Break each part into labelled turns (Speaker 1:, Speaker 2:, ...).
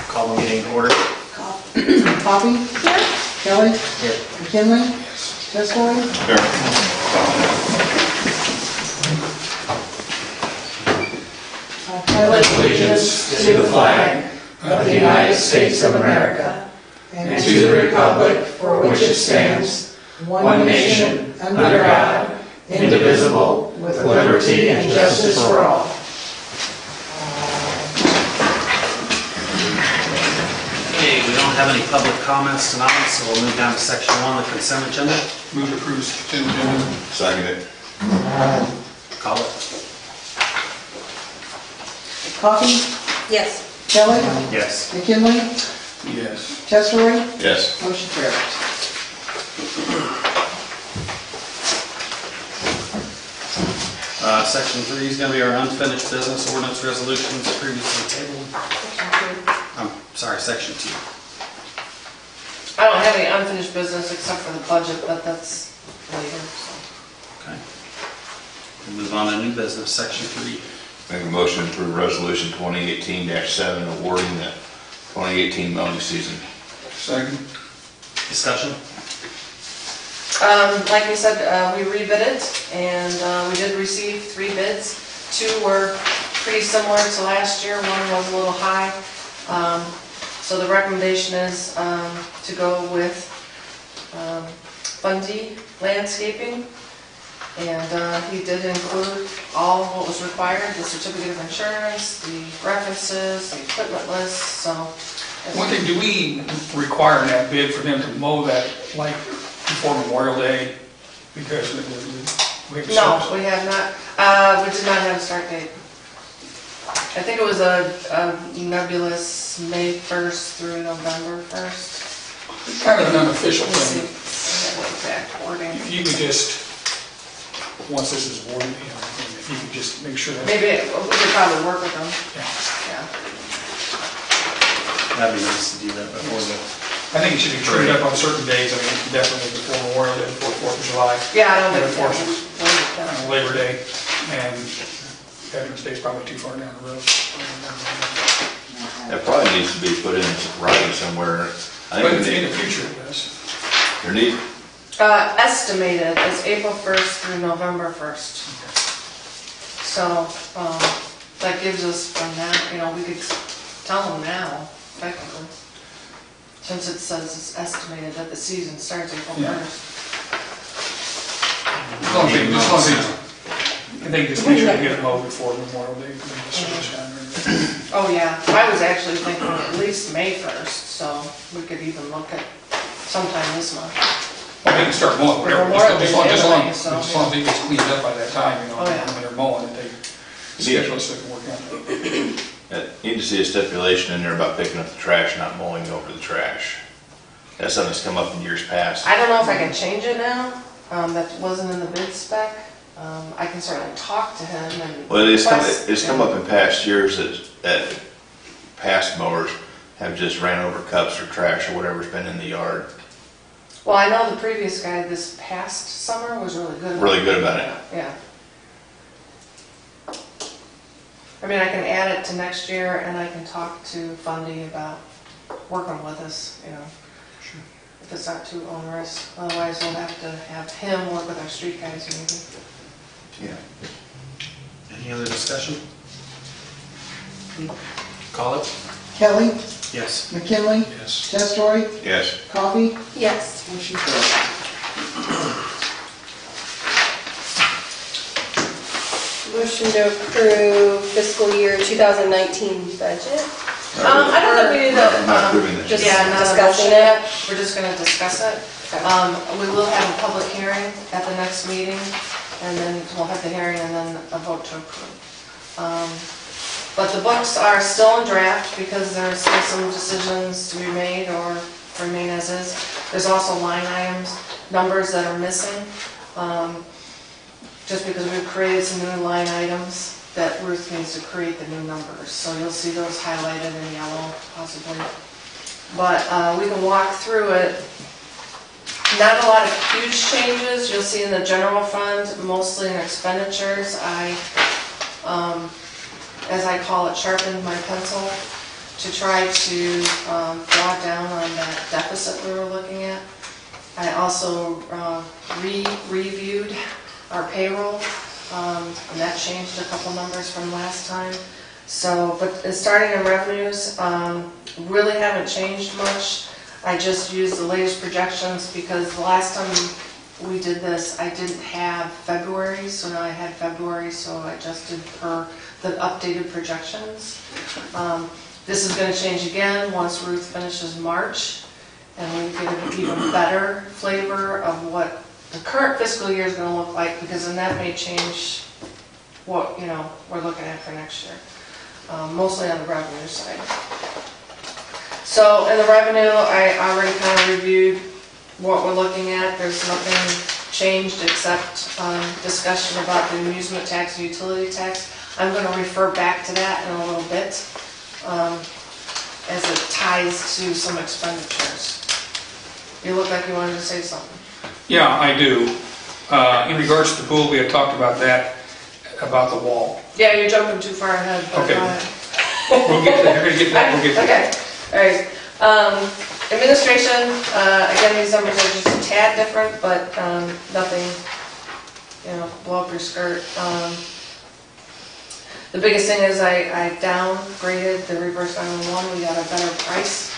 Speaker 1: Call the meeting to order.
Speaker 2: Coffee?
Speaker 3: Here.
Speaker 2: Kelly?
Speaker 1: Here.
Speaker 2: McKinley? Testori?
Speaker 4: Here.
Speaker 2: I pledge
Speaker 5: allegiance to the flag of the United States of America and to the republic for which it stands, one nation, under God, indivisible, with liberty and justice for all.
Speaker 1: Okay, we don't have any public comments tonight, so we'll move down to section 1, the consent agenda.
Speaker 5: Move to approve consent agenda.
Speaker 4: Second it.
Speaker 1: Call it.
Speaker 2: Coffee?
Speaker 3: Yes.
Speaker 2: Kelly?
Speaker 1: Yes.
Speaker 2: McKinley?
Speaker 5: Yes.
Speaker 2: Testori?
Speaker 4: Yes.
Speaker 2: Motion carries.
Speaker 1: Section 3 is going to be our unfinished business ordinance resolutions previously tabled. Sorry, section 2.
Speaker 3: I don't have any unfinished business except for the budget, but that's later, so.
Speaker 1: Okay. We'll move on to new business, section 3.
Speaker 4: Make a motion to approve resolution 2018-7 awarding the 2018 mowing season.
Speaker 5: Second.
Speaker 1: Discussion?
Speaker 3: Like we said, we rebid it, and we did receive 3 bids. 2 were pretty similar to last year, one was a little high. So the recommendation is to go with Fundy Landscaping, and he did include all what was required, the certificate of insurance, the references, the equipment list, so.
Speaker 5: One thing, do we require in that bid for them to mow that like before Memorial Day? Because we have
Speaker 3: No, we have not, we did not have a start date. I think it was a nebulous May 1st through November 1st.
Speaker 5: It's kind of an unofficial
Speaker 3: Let's see,
Speaker 5: thing.
Speaker 3: I have the exact wording.
Speaker 5: If you could just, once this is awarded, if you could just make sure that.
Speaker 3: Maybe we could probably work with them,
Speaker 5: Yeah.
Speaker 3: yeah.
Speaker 1: That'd be nice to do that before the...
Speaker 5: I think it should be trimmed up on certain days. I mean, definitely before Memorial Day, before 4th of July.
Speaker 3: Yeah, I don't think
Speaker 5: Before
Speaker 3: that was
Speaker 5: Labor Day, and Veterans Day is probably too far down the road.
Speaker 4: That probably needs to be put in writing somewhere. I
Speaker 5: But
Speaker 4: think
Speaker 5: in
Speaker 4: we
Speaker 5: the future, yes.
Speaker 4: need,
Speaker 3: Estimated is April 1st through November 1st. So, that gives us from now, we could tell them now, technically. Since it says it's estimated that the season starts April
Speaker 5: Yeah.
Speaker 3: 1st.
Speaker 5: As long as they just make sure they get it mowed before Memorial Day.
Speaker 3: Oh, yeah, I was actually thinking at least May 1st, so we could even look at sometime this month.
Speaker 5: Well, they can start mowing whatever,
Speaker 3: Memorial
Speaker 5: just long
Speaker 3: Day
Speaker 5: as
Speaker 3: anyway, so,
Speaker 5: it gets cleaned up by that time,
Speaker 3: Oh, yeah.
Speaker 5: when they're mowing, that they schedule so they can work on it.
Speaker 4: need to see a stipulation in there about picking up the trash, not mowing over the trash. That's something that's come up in years past.
Speaker 3: I don't know if I can change it now, that wasn't in the bid spec. I can certainly talk to him and.
Speaker 4: Well, it's
Speaker 3: request-
Speaker 4: come up in past years that past mowers have just ran over cups or trash or whatever's been in the yard.
Speaker 3: Well, I know the previous guy this past summer was really good.
Speaker 4: Really good about it.
Speaker 3: Yeah. I mean, I can add it to next year, and I can talk to Fundy about working with us,
Speaker 5: Sure.
Speaker 3: if it's not too onerous. Otherwise, we'll have to have him work with our street guys maybe.
Speaker 4: Yeah.
Speaker 1: Any other discussion? Call it.
Speaker 2: Kelly?
Speaker 1: Yes.
Speaker 2: McKinley?
Speaker 5: Yes.
Speaker 2: Testori?
Speaker 4: Yes.
Speaker 2: Coffee?
Speaker 3: Yes.
Speaker 2: Motion carries.
Speaker 6: Motion to approve fiscal year 2019 budget.
Speaker 3: I don't think we need
Speaker 4: I'm not
Speaker 3: to,
Speaker 4: approving this.
Speaker 3: just
Speaker 6: Yeah,
Speaker 3: not
Speaker 6: discussing
Speaker 3: discussing
Speaker 6: it.
Speaker 3: it. We're just gonna discuss it.
Speaker 6: Okay.
Speaker 3: We will have a public hearing at the next meeting, and then we'll have the hearing and then a vote to approve. But the books are still in draft because there's still some decisions to be made or remain as is. There's also line items, numbers that are missing, just because we've created some new line items that Ruth needs to create the new numbers. So you'll see those highlighted in yellow possibly. But we can walk through it. Not a lot of huge changes. You'll see in the general fund, mostly in expenditures. I, as I call it, sharpened my pencil. to try to draw down on that deficit we were looking at. I also reviewed our payroll, and that changed a couple numbers from last time. So, but starting in revenues, really haven't changed much. I just used the latest projections because the last time we did this, I didn't have February, so now I had February, so I adjusted per the updated projections. This is going to change again once Ruth finishes March, and we get an even better flavor of what the current fiscal year is going to look like, because then that may change what, you know, we're looking at for next year, mostly on the revenue side. So in the revenue, I already kind of reviewed what we're looking at. There's nothing changed except discussion about the amusement tax and utility tax. I'm going to refer back to that in a little bit as it ties to some expenditures. You look like you wanted to say something.
Speaker 5: Yeah, I do. In regards to the pool, we had talked about that, about the wall.
Speaker 3: Yeah, you're jumping too far ahead. But
Speaker 5: Okay.
Speaker 3: go ahead.
Speaker 5: We'll get to that, we're gonna get to that, we'll get to that.
Speaker 3: Okay, all right. Administration, again, these numbers are just a tad different, but nothing, you know, blow up your skirt. The biggest thing is I downgraded the reverse 911. We got a better price.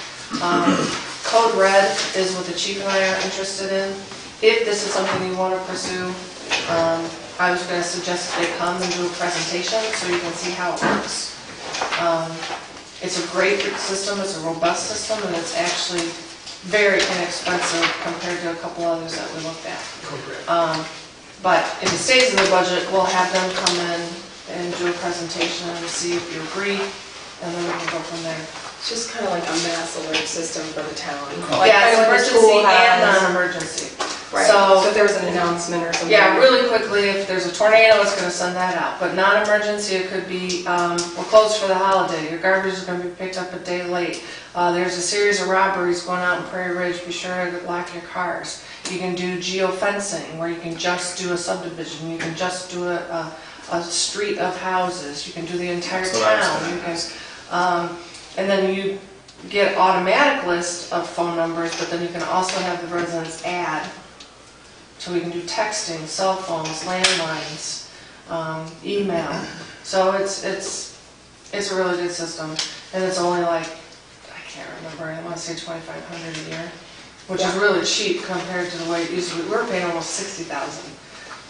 Speaker 3: Code Red is what the chief and I are interested in. If this is something you want to pursue, I was going to suggest they come and do a presentation so you can see how it works. It's a great system, it's a robust system, and it's actually very inexpensive compared to a couple others that we looked at. But if it stays in the budget, we'll have them come in and do a presentation and see if you agree, and then we can go from there.
Speaker 6: It's just kind of like a mass alert system for the town.
Speaker 3: Yeah, it's
Speaker 6: kind of what the
Speaker 3: emergency
Speaker 6: school
Speaker 3: and
Speaker 6: has.
Speaker 3: non-emergency.
Speaker 6: Right,
Speaker 3: So-
Speaker 6: so if there was an announcement or something.
Speaker 3: Yeah, really quickly, if there's a tornado, it's gonna send that out. But non-emergency, it could be, we're closed for the holiday, your garbage is gonna be picked up a day late. There's a series of robberies going on in Prairie Ridge, be sure to lock your cars. You can do geofencing, where you can just do a subdivision, you can just do a street of houses, you can do the entire
Speaker 1: That's what I was
Speaker 3: town.
Speaker 1: gonna
Speaker 3: You can, and then you get automatic list of phone numbers, but then you can also have the residents add. So we can do texting, cell phones, landlines, email. So it's a really good system, and it's only like, I can't remember, I want to say $2,500 a year, which is really cheap compared to the way it used to be. We were paying almost $60,000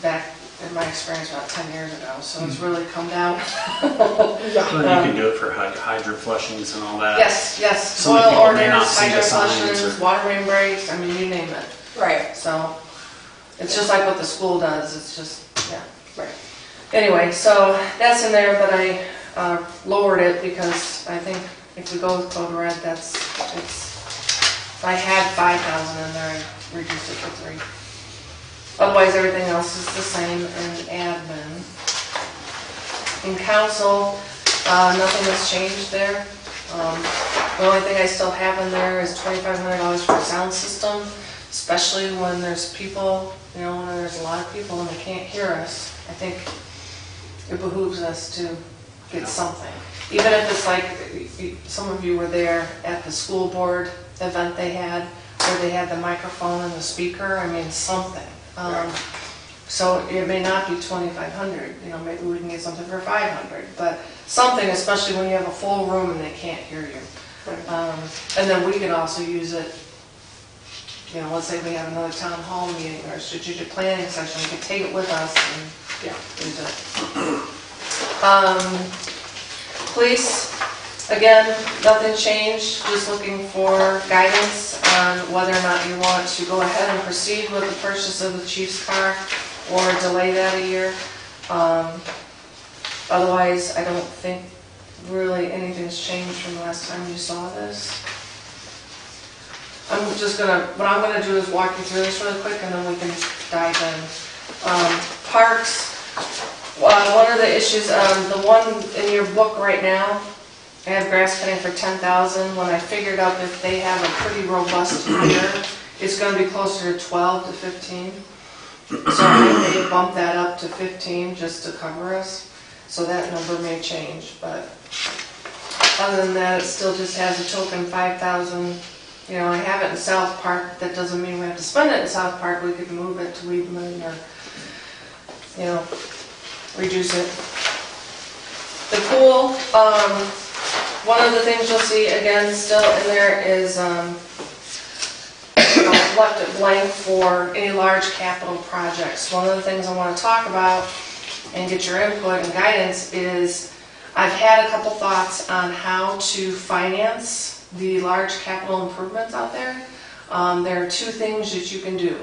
Speaker 3: back in my experience about 10 years ago, so it's really come down.
Speaker 1: Well, you can do it for hydrant flushings and all that.
Speaker 3: Yes, yes,
Speaker 1: So many
Speaker 3: soil
Speaker 1: people may not
Speaker 3: orders,
Speaker 1: see the
Speaker 3: hydrant
Speaker 1: signs
Speaker 3: flushes,
Speaker 1: or-
Speaker 3: water main breaks, I mean, you name it.
Speaker 6: Right,
Speaker 3: So, it's just like what the school does, it's just, yeah.
Speaker 6: right.
Speaker 3: Anyway, so that's in there, but I lowered it because I think if we go with Code Red, if I had 5,000 in there, I reduced it to 3. Otherwise, everything else is the same in admin. In council, nothing has changed there. The only thing I still have in there is $2,500 for a sound system, especially when there's people, you know, when there's a lot of people and they can't hear us. I think it behooves us to get something. Even if it's like, some of you were there at the school board event they had, where they had the microphone and the speaker, I mean, something. So it may not be $2,500, you know, maybe we can get something for $500, but something, especially when you have a full room and they can't hear you. And then we can also use it, you know, let's say we have another town hall meeting or a strategic planning session, we can take it with us and use it. Police, again, nothing changed, just looking for guidance on whether or not you want to go ahead and proceed with the purchase of the chief's car or delay that a year. Otherwise, I don't think really anything's changed from the last time you saw this. What I'm gonna do is walk you through this really quick and then we can dive in. Parks, one of the issues, the one in your book right now, I have grass cutting for $10,000. When I figured out that they have a pretty robust year, it's gonna be closer to 12 to 15. So I may bump that up to 15 just to cover us. So that number may change, but other than that, it still just has a token 5,000. You know, I have it in South Park, that doesn't mean we have to spend it in South Park, we could move it to Weedman or, you know, reduce it. The pool, one of the things you'll see again still in there is, I've left it blank for any large capital projects. One of the things I want to talk about and get your input and guidance is, I've had a couple thoughts on how to finance the large capital improvements out there. There are two things that you can do.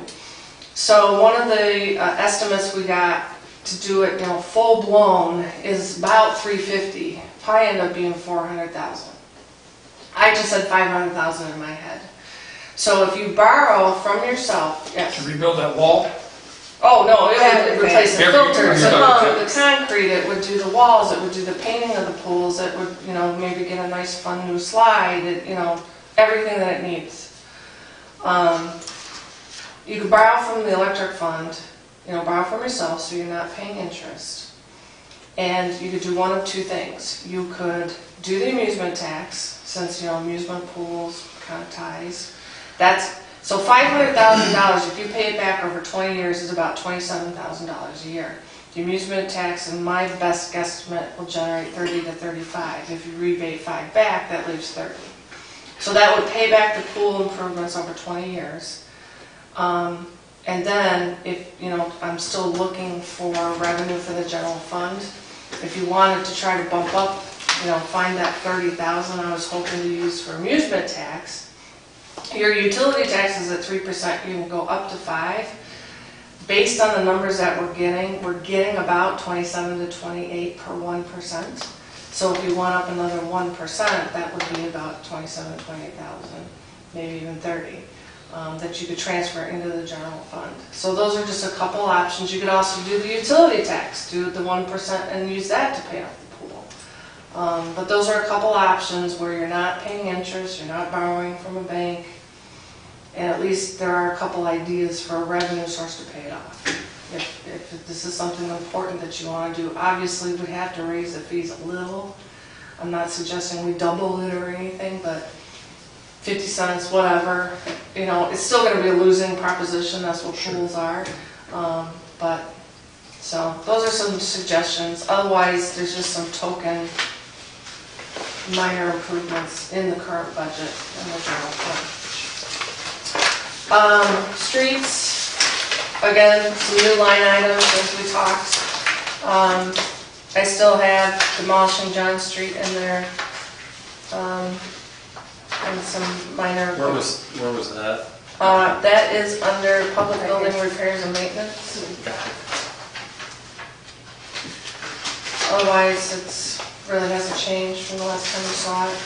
Speaker 3: So one of the estimates we got to do it, you know, full blown is about $350. Probably end up being $400,000. I just said $500,000 in my head. So if you borrow from yourself, yes.
Speaker 5: To rebuild that wall?
Speaker 3: Oh, no, it would replace the
Speaker 5: Everything.
Speaker 3: filters, the
Speaker 5: Everything.
Speaker 3: pump, the concrete, it would do the walls, it would do the painting of the pools, it would, you know, maybe get a nice fun new slide, it, you know, everything that it needs. You could borrow from the electric fund, you know, borrow from yourself so you're not paying interest. And you could do one of two things. You could do the amusement tax, since, you know, amusement pools kind of ties. So $500,000, if you pay it back over 20 years, is about $27,000 a year. The amusement tax, in my best guesstimate, will generate 30 to 35. If you rebate 5 back, that leaves 30. So that would pay back the pool improvements over 20 years. And then, if, you know, I'm still looking for revenue for the general fund. If you wanted to try to bump up, you know, find that 30,000 I was hoping to use for amusement tax. Your utility tax is at 3%, you can go up to 5%. Based on the numbers that we're getting about 27 to 28 per 1%. So if you want up another 1%, that would be about 27, 28,000, maybe even 30, that you could transfer into the general fund. So those are just a couple options. You could also do the utility tax, do the 1% and use that to pay off the pool. But those are a couple options where you're not paying interest, you're not borrowing from a bank, and at least there are a couple ideas for a revenue source to pay it off. If this is something important that you want to do, obviously we have to raise the fees a little. I'm not suggesting we double it or anything, but 50 cents, whatever, you know, it's still going to be a losing proposition, that's what pools are. So those are some suggestions. Otherwise, there's just some token minor improvements in the current budget in the general fund. Streets, again, some new line items as we talked. I still have demolishing John Street in there, and some minor.
Speaker 1: Where was that?
Speaker 3: That is under public building repairs and maintenance. Otherwise, it's really hasn't changed from the last time you saw it.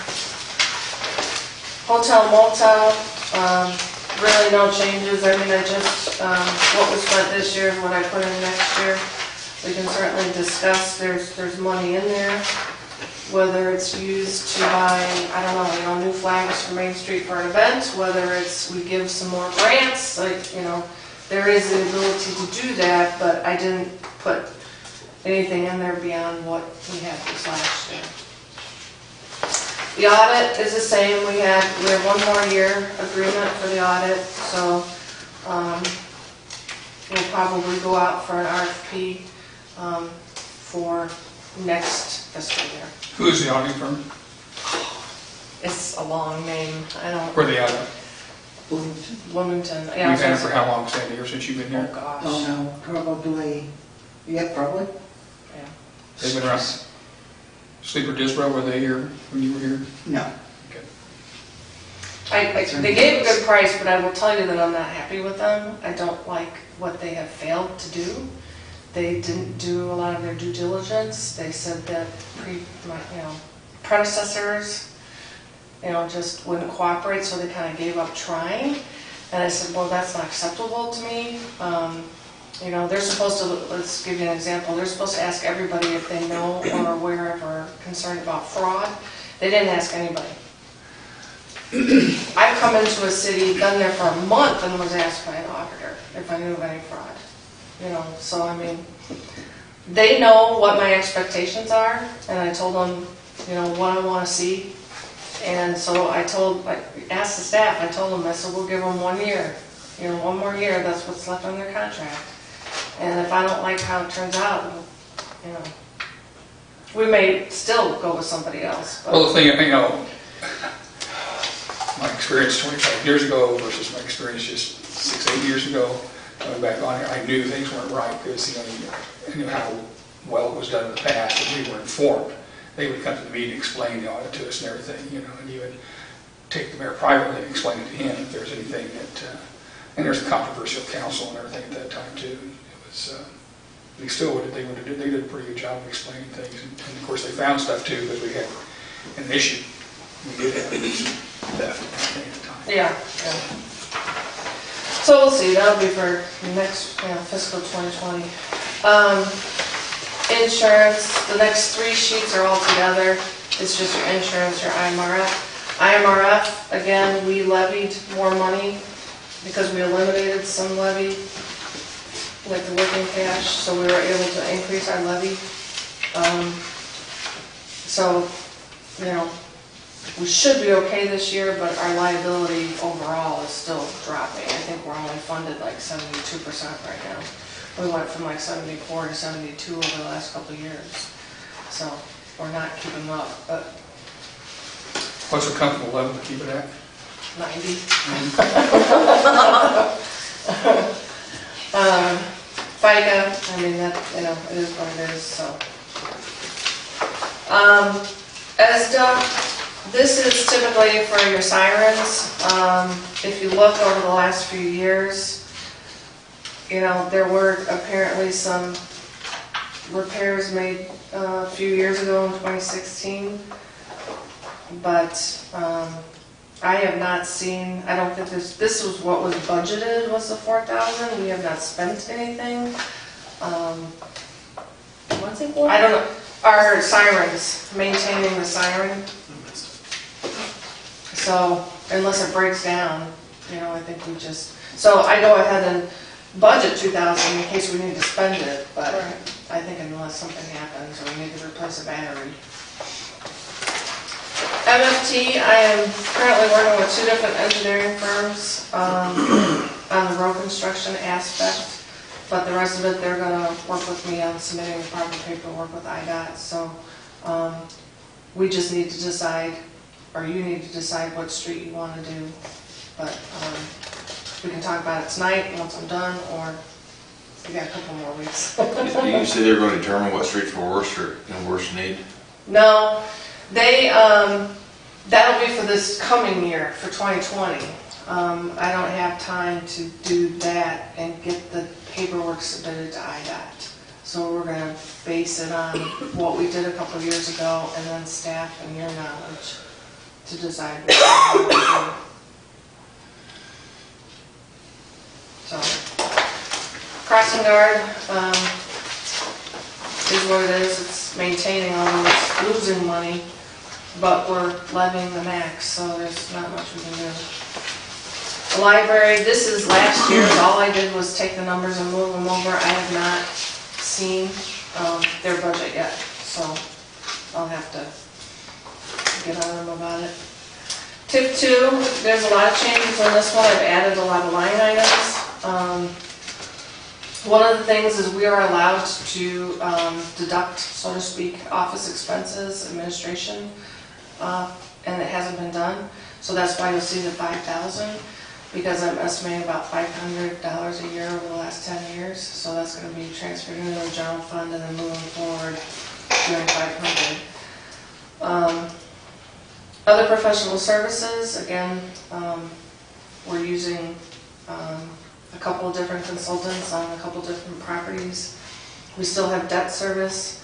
Speaker 3: Hotel motel, really no changes. I mean, I just, what was spent this year is what I put in next year. We can certainly discuss, there's money in there, whether it's used to buy, I don't know, new flags for Main Street for an event, whether it's we give some more grants, like, you know, there is the ability to do that, but I didn't put anything in there beyond what we had this last year. The audit is the same. We have 1 more year agreement for the audit, so we'll probably go out for an RFP for next fiscal year.
Speaker 5: Who is the auditing firm?
Speaker 3: It's a long name. I don't.
Speaker 5: Where they out?
Speaker 3: Wilmington. Yeah.
Speaker 5: We've had it for how long, Sandy, ever since you've been
Speaker 3: Oh
Speaker 5: here?
Speaker 3: gosh.
Speaker 2: Oh, no, probably, yeah, probably.
Speaker 3: Yeah.
Speaker 5: They've been around. Sleeper Disbrow, were they here when you were here?
Speaker 2: No.
Speaker 5: Okay.
Speaker 3: They gave a good price, but I will tell you that I'm not happy with them. I don't like what they have failed to do. They didn't do a lot of their due diligence. They said that predecessors, just wouldn't cooperate, so they kind of gave up trying. And I said, well, that's not acceptable to me. They're supposed to, let's give you an example, they're supposed to ask everybody if they know or are aware of or concerned about fraud. They didn't ask anybody. I've come into a city, been there for a month, and was asked by an auditor if I knew of any fraud. So I mean, they know what my expectations are, and I told them, what I want to see. And so I asked the staff, I told them, I said, we'll give them 1 year. 1 more year, that's what's left on their contract. And if I don't like how it turns out, we may still go with somebody else. But
Speaker 5: Well, the thing, my experience 25 years ago versus my experience just 6, 8 years ago, coming back on here, I knew things weren't right because, I knew how well it was done in the past, and we were informed. They would come to the meeting, explain the audit to us and everything, and you would take the mayor privately and explain it to him if there's anything that, and there's a controversial council and everything at that time too. It was, they did a pretty good job of explaining things, and of course they found stuff too, because we had an issue. We did have an issue theft at the time.
Speaker 3: yeah. So we'll see, that'll be for next fiscal 2020. Insurance, the next 3 sheets are all together. It's just your insurance, your IMRF. IMRF, again, we levied more money because we eliminated some levy, like the working cash, so we were able to increase our levy. So, we should be okay this year, but our liability overall is still dropping. I think we're only funded like 72% right now. We went from like 74 to 72 over the last couple of years. So we're not keeping up, but
Speaker 5: What's a comfortable level to keep it at?
Speaker 3: 90. FICA, I mean, that, it is what it is, so. ESDA, this is typically for your sirens. If you look over the last few years, there were apparently some repairs made a few years ago in 2016, but I have not seen, I don't think this was what was budgeted, was the 4,000. We have not spent anything.
Speaker 6: What's it for?
Speaker 3: I don't know, our sirens, maintaining the siren. So unless it breaks down, I think we just, so I go ahead and budget 2,000 in case we need to spend it, but I think unless something happens or we need to replace a battery. MFT, I am currently working with 2 different engineering firms on the road construction aspect, but the rest of it, they're going to work with me on submitting the proper paperwork with IDOT. So we just need to decide, or you need to decide what street you want to do. But we can talk about it tonight once I'm done, or we got a couple more weeks.
Speaker 4: You say they're going to determine what streets were worse or in worse need?
Speaker 3: No, they, that'll be for this coming year, for 2020. I don't have time to do that and get the paperwork submitted to IDOT. So we're going to base it on what we did a couple of years ago and then staff and your knowledge to decide what we want to do. So, crossing guard is what it is. It's maintaining all this, losing money, but we're levying the max, so there's not much we can do. The library, this is last year's. All I did was take the numbers and move them over. I have not seen their budget yet, so I'll have to get on them about it. Tip 2, there's a lot of changes on this one. I've added a lot of line items. One of the things is we are allowed to deduct, so to speak, office expenses, administration, and it hasn't been done. So that's why you'll see the 5,000, because I'm estimating about $500 a year over the last 10 years. So that's going to be transferred into the general fund and then moving forward doing 500. Other professional services, again, we're using a couple of different consultants on a couple of different properties. We still have debt service.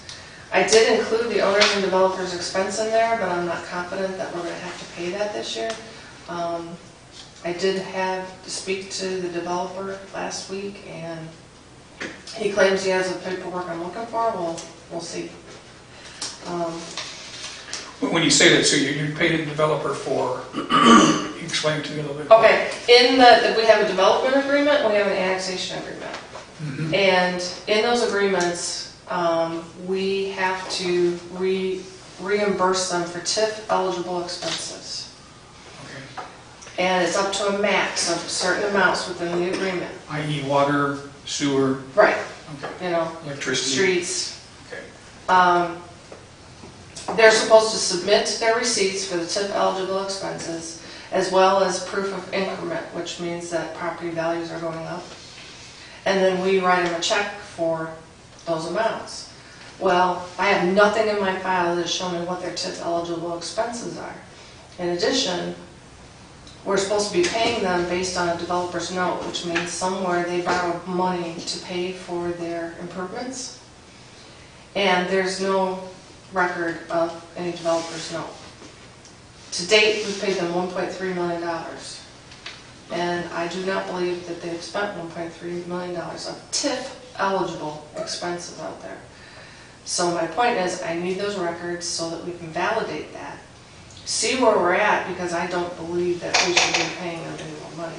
Speaker 3: I did include the owners and developers expense in there, but I'm not confident that we're going to have to pay that this year. I did have to speak to the developer last week, and he claims he has the paperwork I'm looking for. We'll see.
Speaker 5: When you say that, so you paid the developer for, you explain it to me a little bit.
Speaker 3: Okay, we have a development agreement and we have an annexation agreement. And in those agreements, we have to reimburse them for TIF eligible expenses.
Speaker 5: Okay.
Speaker 3: And it's up to a max of certain amounts within the agreement.
Speaker 5: I.e. water, sewer,
Speaker 3: Right.
Speaker 5: okay,
Speaker 3: You know,
Speaker 5: electricity.
Speaker 3: streets.
Speaker 5: Okay.
Speaker 3: They're supposed to submit their receipts for the TIF eligible expenses, as well as proof of increment, which means that property values are going up. And then we write them a check for those amounts. Well, I have nothing in my file that's showing what their TIF eligible expenses are. In addition, we're supposed to be paying them based on a developer's note, which means somewhere they borrowed money to pay for their improvements. And there's no record of any developer's note. To date, we've paid them $1.3 million. And I do not believe that they've spent $1.3 million of TIF eligible expenses out there. So my point is, I need those records so that we can validate that. See where we're at, because I don't believe that we should be paying them any more money.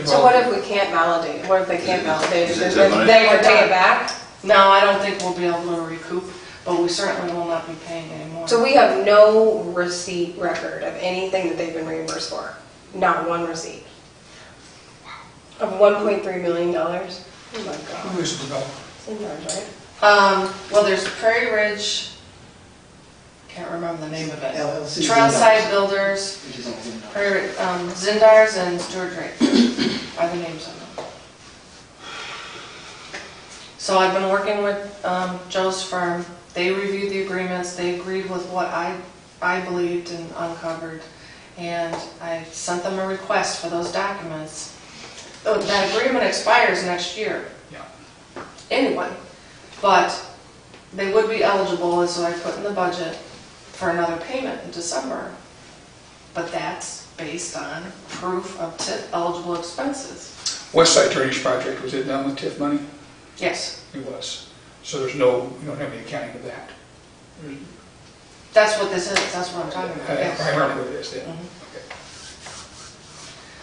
Speaker 6: So what if we can't validate? What if they can't validate it?
Speaker 4: Is it money?
Speaker 6: They would pay it back?
Speaker 3: No, I don't think we'll be able to recoup, but we certainly will not be paying anymore.
Speaker 6: So we have no receipt record of anything that they've been reimbursed for? Not one receipt? Of $1.3 million? Oh my
Speaker 5: Who
Speaker 6: God.
Speaker 5: is the developer?
Speaker 6: Sometimes, right?
Speaker 3: Well, there's Prairie Ridge, can't remember the name of it.
Speaker 2: LLC.
Speaker 3: Trailside Builders,
Speaker 2: Which is all good enough.
Speaker 3: Prairie, Zindars and Stuart Drake are the names of them. So I've been working with Joe's firm. They reviewed the agreements. They agreed with what I believed and uncovered. And I sent them a request for those documents. Oh, that agreement expires next year.
Speaker 5: Yeah.
Speaker 3: Anyway, but they would be eligible, and so I put in the budget for another payment in December. But that's based on proof of TIF eligible expenses.
Speaker 5: West Side Drainage Project, was it done with TIF money?
Speaker 3: Yes,
Speaker 5: It was. So there's no, we don't have any accounting of that.
Speaker 3: that's what this is, that's what I'm talking about,
Speaker 5: I
Speaker 3: yes.
Speaker 5: remember what it is then.
Speaker 3: Mhm.
Speaker 5: Okay.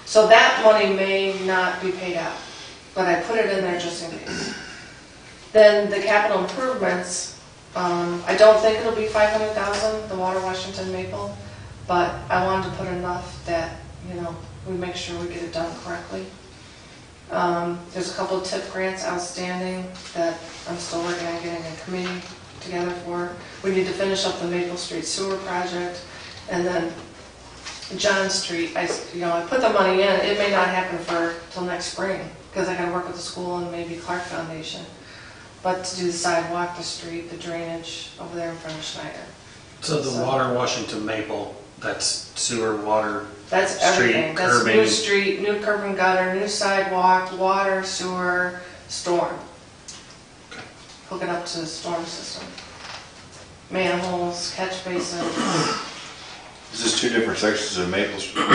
Speaker 3: So that money may not be paid out, but I put it in there just in case. Then the capital improvements, I don't think it'll be 500,000, the Water Washington Maple, but I wanted to put enough that, you know, we make sure we get it done correctly. There's a couple of TIP grants outstanding that I'm still working on getting a committee together for. We need to finish up the Maple Street Sewer Project, and then John Street, I put the money in. It may not happen till next spring, because I gotta work with the school and maybe Clark Foundation. But to do the sidewalk, the street, the drainage over there in front of Schneider.
Speaker 1: So the Water Washington Maple, that's sewer, water,
Speaker 3: That's
Speaker 1: Street,
Speaker 3: everything. That's
Speaker 1: curbing.
Speaker 3: new street, new curb and gutter, new sidewalk, water, sewer, storm.
Speaker 1: Okay.
Speaker 3: Hook it up to the storm system. Manholes, catch basin.
Speaker 4: Is this two different sections of Maple Street?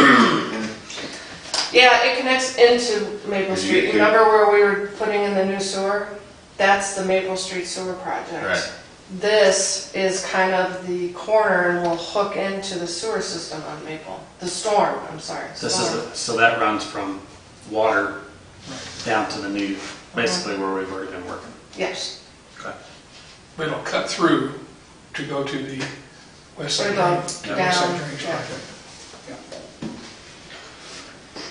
Speaker 3: Yeah, it connects into Maple
Speaker 4: Did you
Speaker 3: Street.
Speaker 4: get-
Speaker 3: Remember where we were putting in the new sewer? That's the Maple Street Sewer Project.
Speaker 4: Right.
Speaker 3: This is kind of the corner and will hook into the sewer system on Maple. The storm, I'm sorry.
Speaker 1: this
Speaker 3: storm.
Speaker 1: is, so that runs from water down to the new, basically where we've already been working.
Speaker 3: Yes.
Speaker 1: Okay.
Speaker 5: But it'll cut through to go to the West Side
Speaker 3: It'll go
Speaker 5: Drainage, West Side
Speaker 3: down,
Speaker 5: Drainage
Speaker 3: yeah.
Speaker 5: Project. Yeah.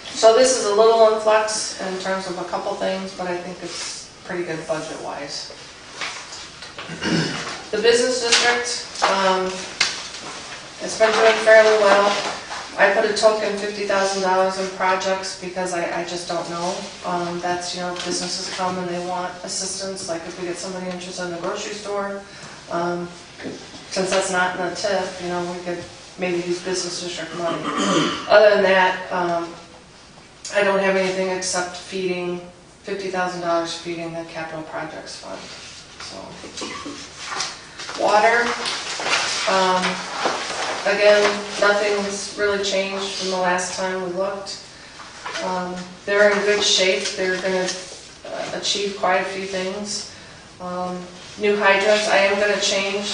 Speaker 3: So this is a little in flux in terms of a couple things, but I think it's pretty good budget-wise. The business district, it's been doing fairly well. I put a token $50,000 in projects because I just don't know. That's, businesses come and they want assistance, like if we get somebody interested in the grocery store. Since that's not in the TIF, we could maybe use business district money. Other than that, I don't have anything except feeding, $50,000 feeding the capital projects fund. So, water, again, nothing's really changed from the last time we looked. They're in good shape. They're going to achieve quite a few things. New hydrants, I am going to change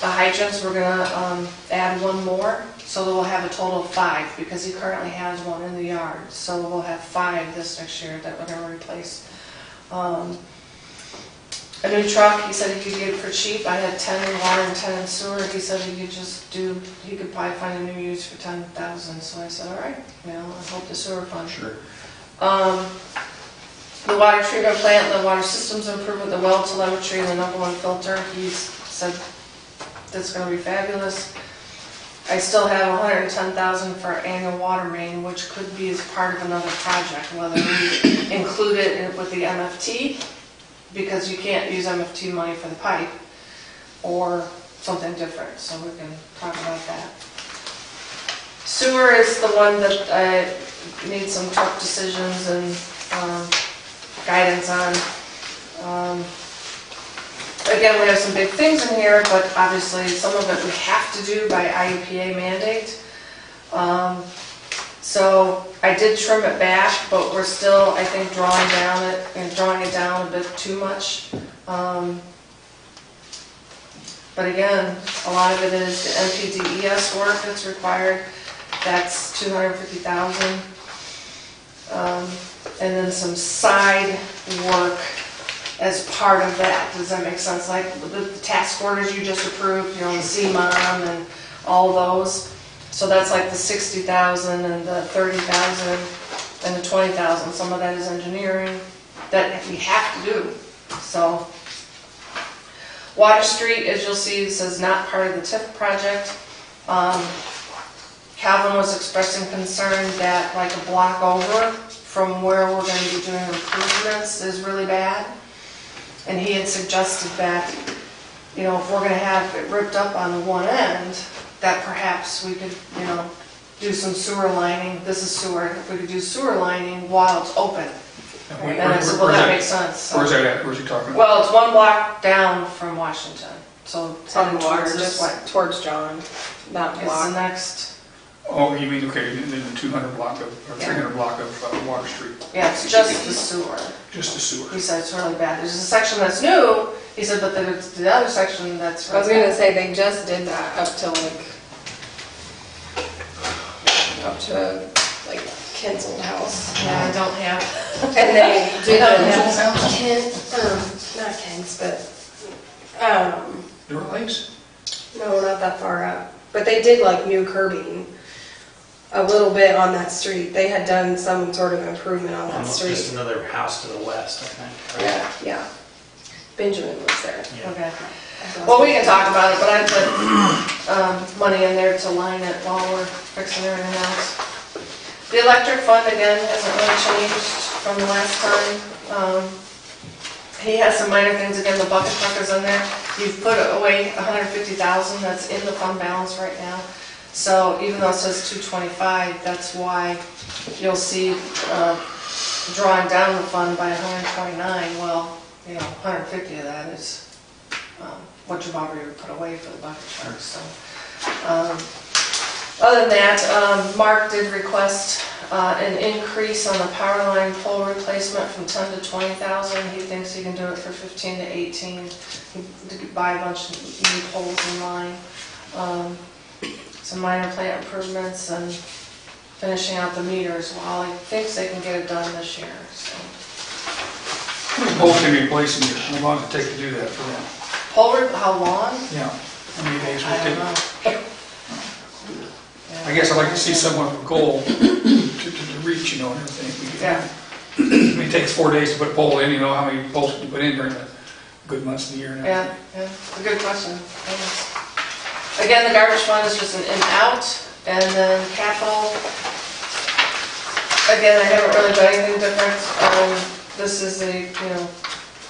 Speaker 3: the hydrants. We're going to add one more, so that we'll have a total of 5, because he currently has one in the yard. So we'll have 5 this next year that we're going to replace. a new truck, he said he could get it for cheap. I had 10 in water and 10 in sewer. He said he could just do, he could probably find a new use for 10,000. So I said, all right, you know, I hope the sewer fund.
Speaker 1: Sure.
Speaker 3: The water treatment plant, the water systems improvement, the well telemetry, and the #1 filter, he's said that's gonna be fabulous. I still have 110,000 for annual water main, which could be as part of another project, whether we include it with the MFT, because you can't use MFT money for the pipe, or something different, so we can talk about that. Sewer is the one that I need some tough decisions and guidance on. Again, we have some big things in here, but obviously some of it we have to do by IUPA mandate. So I did trim it back, but we're still, I think, drawing it down a bit too much. But again, a lot of it is the NPDES work that's required. That's 250,000. And then some side work as part of that. Does that make sense? Like the task orders you just approved, you know, the CMOM and all those. So that's like the 60,000 and the 30,000 and the 20,000. Some of that is engineering that we have to do. So Water Street, as you'll see, it says not part of the TIF project. Calvin was expressing concern that like a block over from where we're going to be doing improvements is really bad. And he had suggested that, you know, if we're going to have it ripped up on the one end, that perhaps we could, you know, do some sewer lining. This is sewer. If we could do sewer lining while it's open. And I said, well, that makes sense.
Speaker 5: Where's that at? Where's he talking about?
Speaker 3: Well, it's 1 block down from Washington. So
Speaker 6: It's on the water,
Speaker 3: towards this
Speaker 6: just
Speaker 3: way.
Speaker 6: towards John, that
Speaker 3: It's the
Speaker 6: block.
Speaker 3: next,
Speaker 5: Oh, you mean, okay, in the 200 block of, or
Speaker 3: Yeah.
Speaker 5: 300 block of Water Street,
Speaker 3: yeah, it's just the sewer.
Speaker 5: just the sewer.
Speaker 3: He said it's really bad. There's a section that's new, he said, but there's the other section that's
Speaker 6: I was
Speaker 3: really
Speaker 6: gonna
Speaker 3: bad.
Speaker 6: say, they just did that up to like Ken's old house.
Speaker 3: Yeah, I don't have,
Speaker 6: And they did
Speaker 3: don't
Speaker 6: the,
Speaker 3: have-
Speaker 6: Ken, not Ken's, but,
Speaker 5: There were lakes?
Speaker 6: no, not that far up. But they did like new curbing a little bit on that street. They had done some sort of improvement on that
Speaker 1: Almost just
Speaker 6: street.
Speaker 1: another house to the west, I think. right?
Speaker 6: Yeah, yeah. Benjamin lives there.
Speaker 1: Yeah.
Speaker 3: okay. Well, we can talk about it, but I put money in there to line it while we're fixing everything else. The electric fund, again, hasn't really changed from the last time. He has some minor things, again, the bucket truck is in there. You've put away 150,000, that's in the fund balance right now. So even though it says 225, that's why you'll see drawing down the fund by 129. Well, you know, 150 of that is what you've already put away for the bucket truck. So other than that, Mark did request an increase on the power line pole replacement from 10 to 20,000. He thinks he can do it for 15 to 18. He could buy a bunch of new poles in line. Some minor plant improvements and finishing out the meters. Well, he thinks they can get it done this year. So.
Speaker 5: How many poles can be replaced in here? How long does it take to do that for them?
Speaker 3: How long?
Speaker 5: Yeah. How many days would
Speaker 3: I
Speaker 5: it
Speaker 3: don't
Speaker 5: take?
Speaker 3: know.
Speaker 5: I guess I'd like to see somewhat of a goal to reach, you know, and everything.
Speaker 3: Yeah.
Speaker 5: I mean, it takes 4 days to put a pole in, you know, how many poles can you put in during the good months of the year and everything?
Speaker 3: Yeah, it's a good question. Thanks. Again, the garbage fund is just an in-out, and then capital, again, I haven't really done anything different. This is a, you know,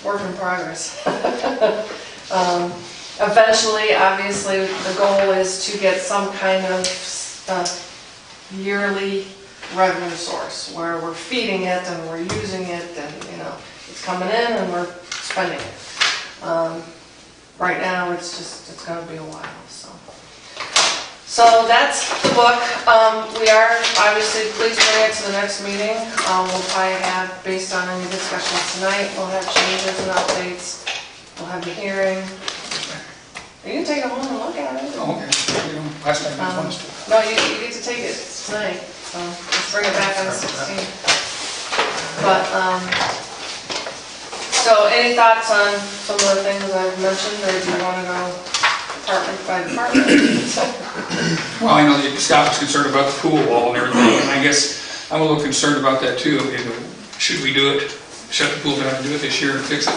Speaker 3: work in progress. Eventually, obviously, the goal is to get some kind of yearly revenue source where we're feeding it and we're using it and, you know, it's coming in and we're spending it. Right now, it's gonna be a while, so. So that's the book. We are, obviously, please bring it to the next meeting. We'll probably have, based on any discussions tonight, we'll have changes and updates. We'll have the hearing. You can take it home and look at it.
Speaker 5: Oh, okay. You know, last time I was to.
Speaker 3: No, you get to take it tonight, so just bring it back on the 16th. But, So any thoughts on some of the things I've mentioned, or do you want to go department by department?
Speaker 5: Well, I know that Scott was concerned about the pool wall and everything, and I guess I'm a little concerned about that too. Should we do it, shut the pool down and do it this year and fix it?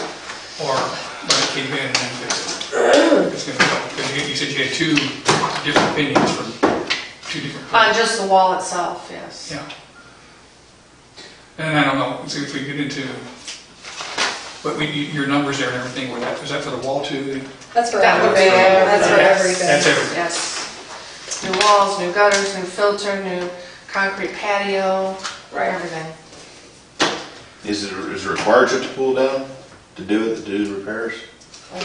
Speaker 5: Or let it cave in and then fix it? It's gonna go, because you said you had two different opinions from two different.
Speaker 3: On just the wall itself, yes.
Speaker 5: Yeah. And I don't know, see if we get into, but your numbers there and everything, was that for the wall too?
Speaker 6: That's for
Speaker 3: That would be
Speaker 6: everything. That's for
Speaker 3: everything.
Speaker 6: everything.
Speaker 5: That's everything.
Speaker 3: Yes. New walls, new gutters, new filter, new concrete patio,
Speaker 6: Right.
Speaker 3: everything.
Speaker 4: Is it required to shut the pool down to do the repairs?
Speaker 3: The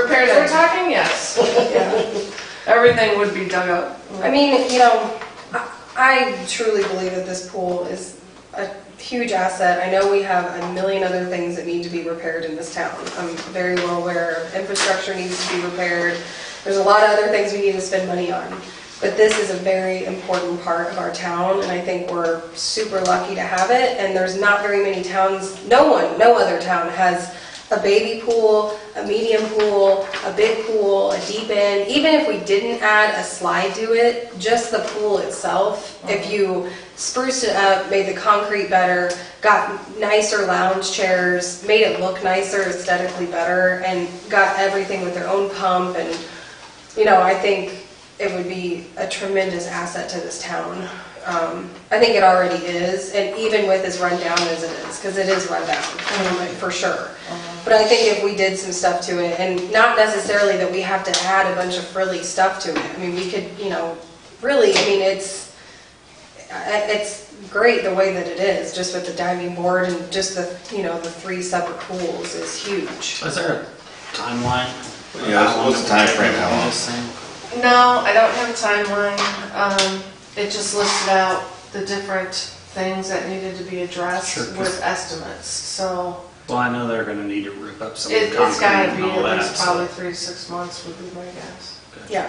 Speaker 3: repairs we're talking, yes.
Speaker 6: Yeah.
Speaker 3: Everything would be dug up.
Speaker 6: I mean, you know, I truly believe that this pool is a huge asset. I know we have a million other things that need to be repaired in this town. I'm very well aware infrastructure needs to be repaired. There's a lot of other things we need to spend money on. But this is a very important part of our town, and I think we're super lucky to have it. And there's not very many towns, no other town has a baby pool, a medium pool, a big pool, a deep end. Even if we didn't add a slide to it, just the pool itself, if you spruced it up, made the concrete better, got nicer lounge chairs, made it look nicer, aesthetically better, and got everything with their own pump, and, you know, I think it would be a tremendous asset to this town. I think it already is, and even with as run down as it is, because it is run down, for sure. But I think if we did some stuff to it, and not necessarily that we have to add a bunch of frilly stuff to it. I mean, we could, you know, really, I mean, it's great the way that it is, just with the diving board and just the, you know, the 3 separate pools is huge.
Speaker 1: Is there a timeline?
Speaker 4: Yeah, what's the time frame, how long?
Speaker 1: This thing?
Speaker 3: No, I don't have a timeline. It just listed out the different things that needed to be addressed
Speaker 1: Sure, 'cause-
Speaker 3: with estimates, so
Speaker 1: Well, I know they're gonna need to rip up some of the
Speaker 3: it's
Speaker 1: concrete
Speaker 3: gotta
Speaker 1: and
Speaker 3: be
Speaker 1: all
Speaker 3: at
Speaker 1: that.
Speaker 3: least probably 3 to 6 months would be my guess.
Speaker 6: Yeah.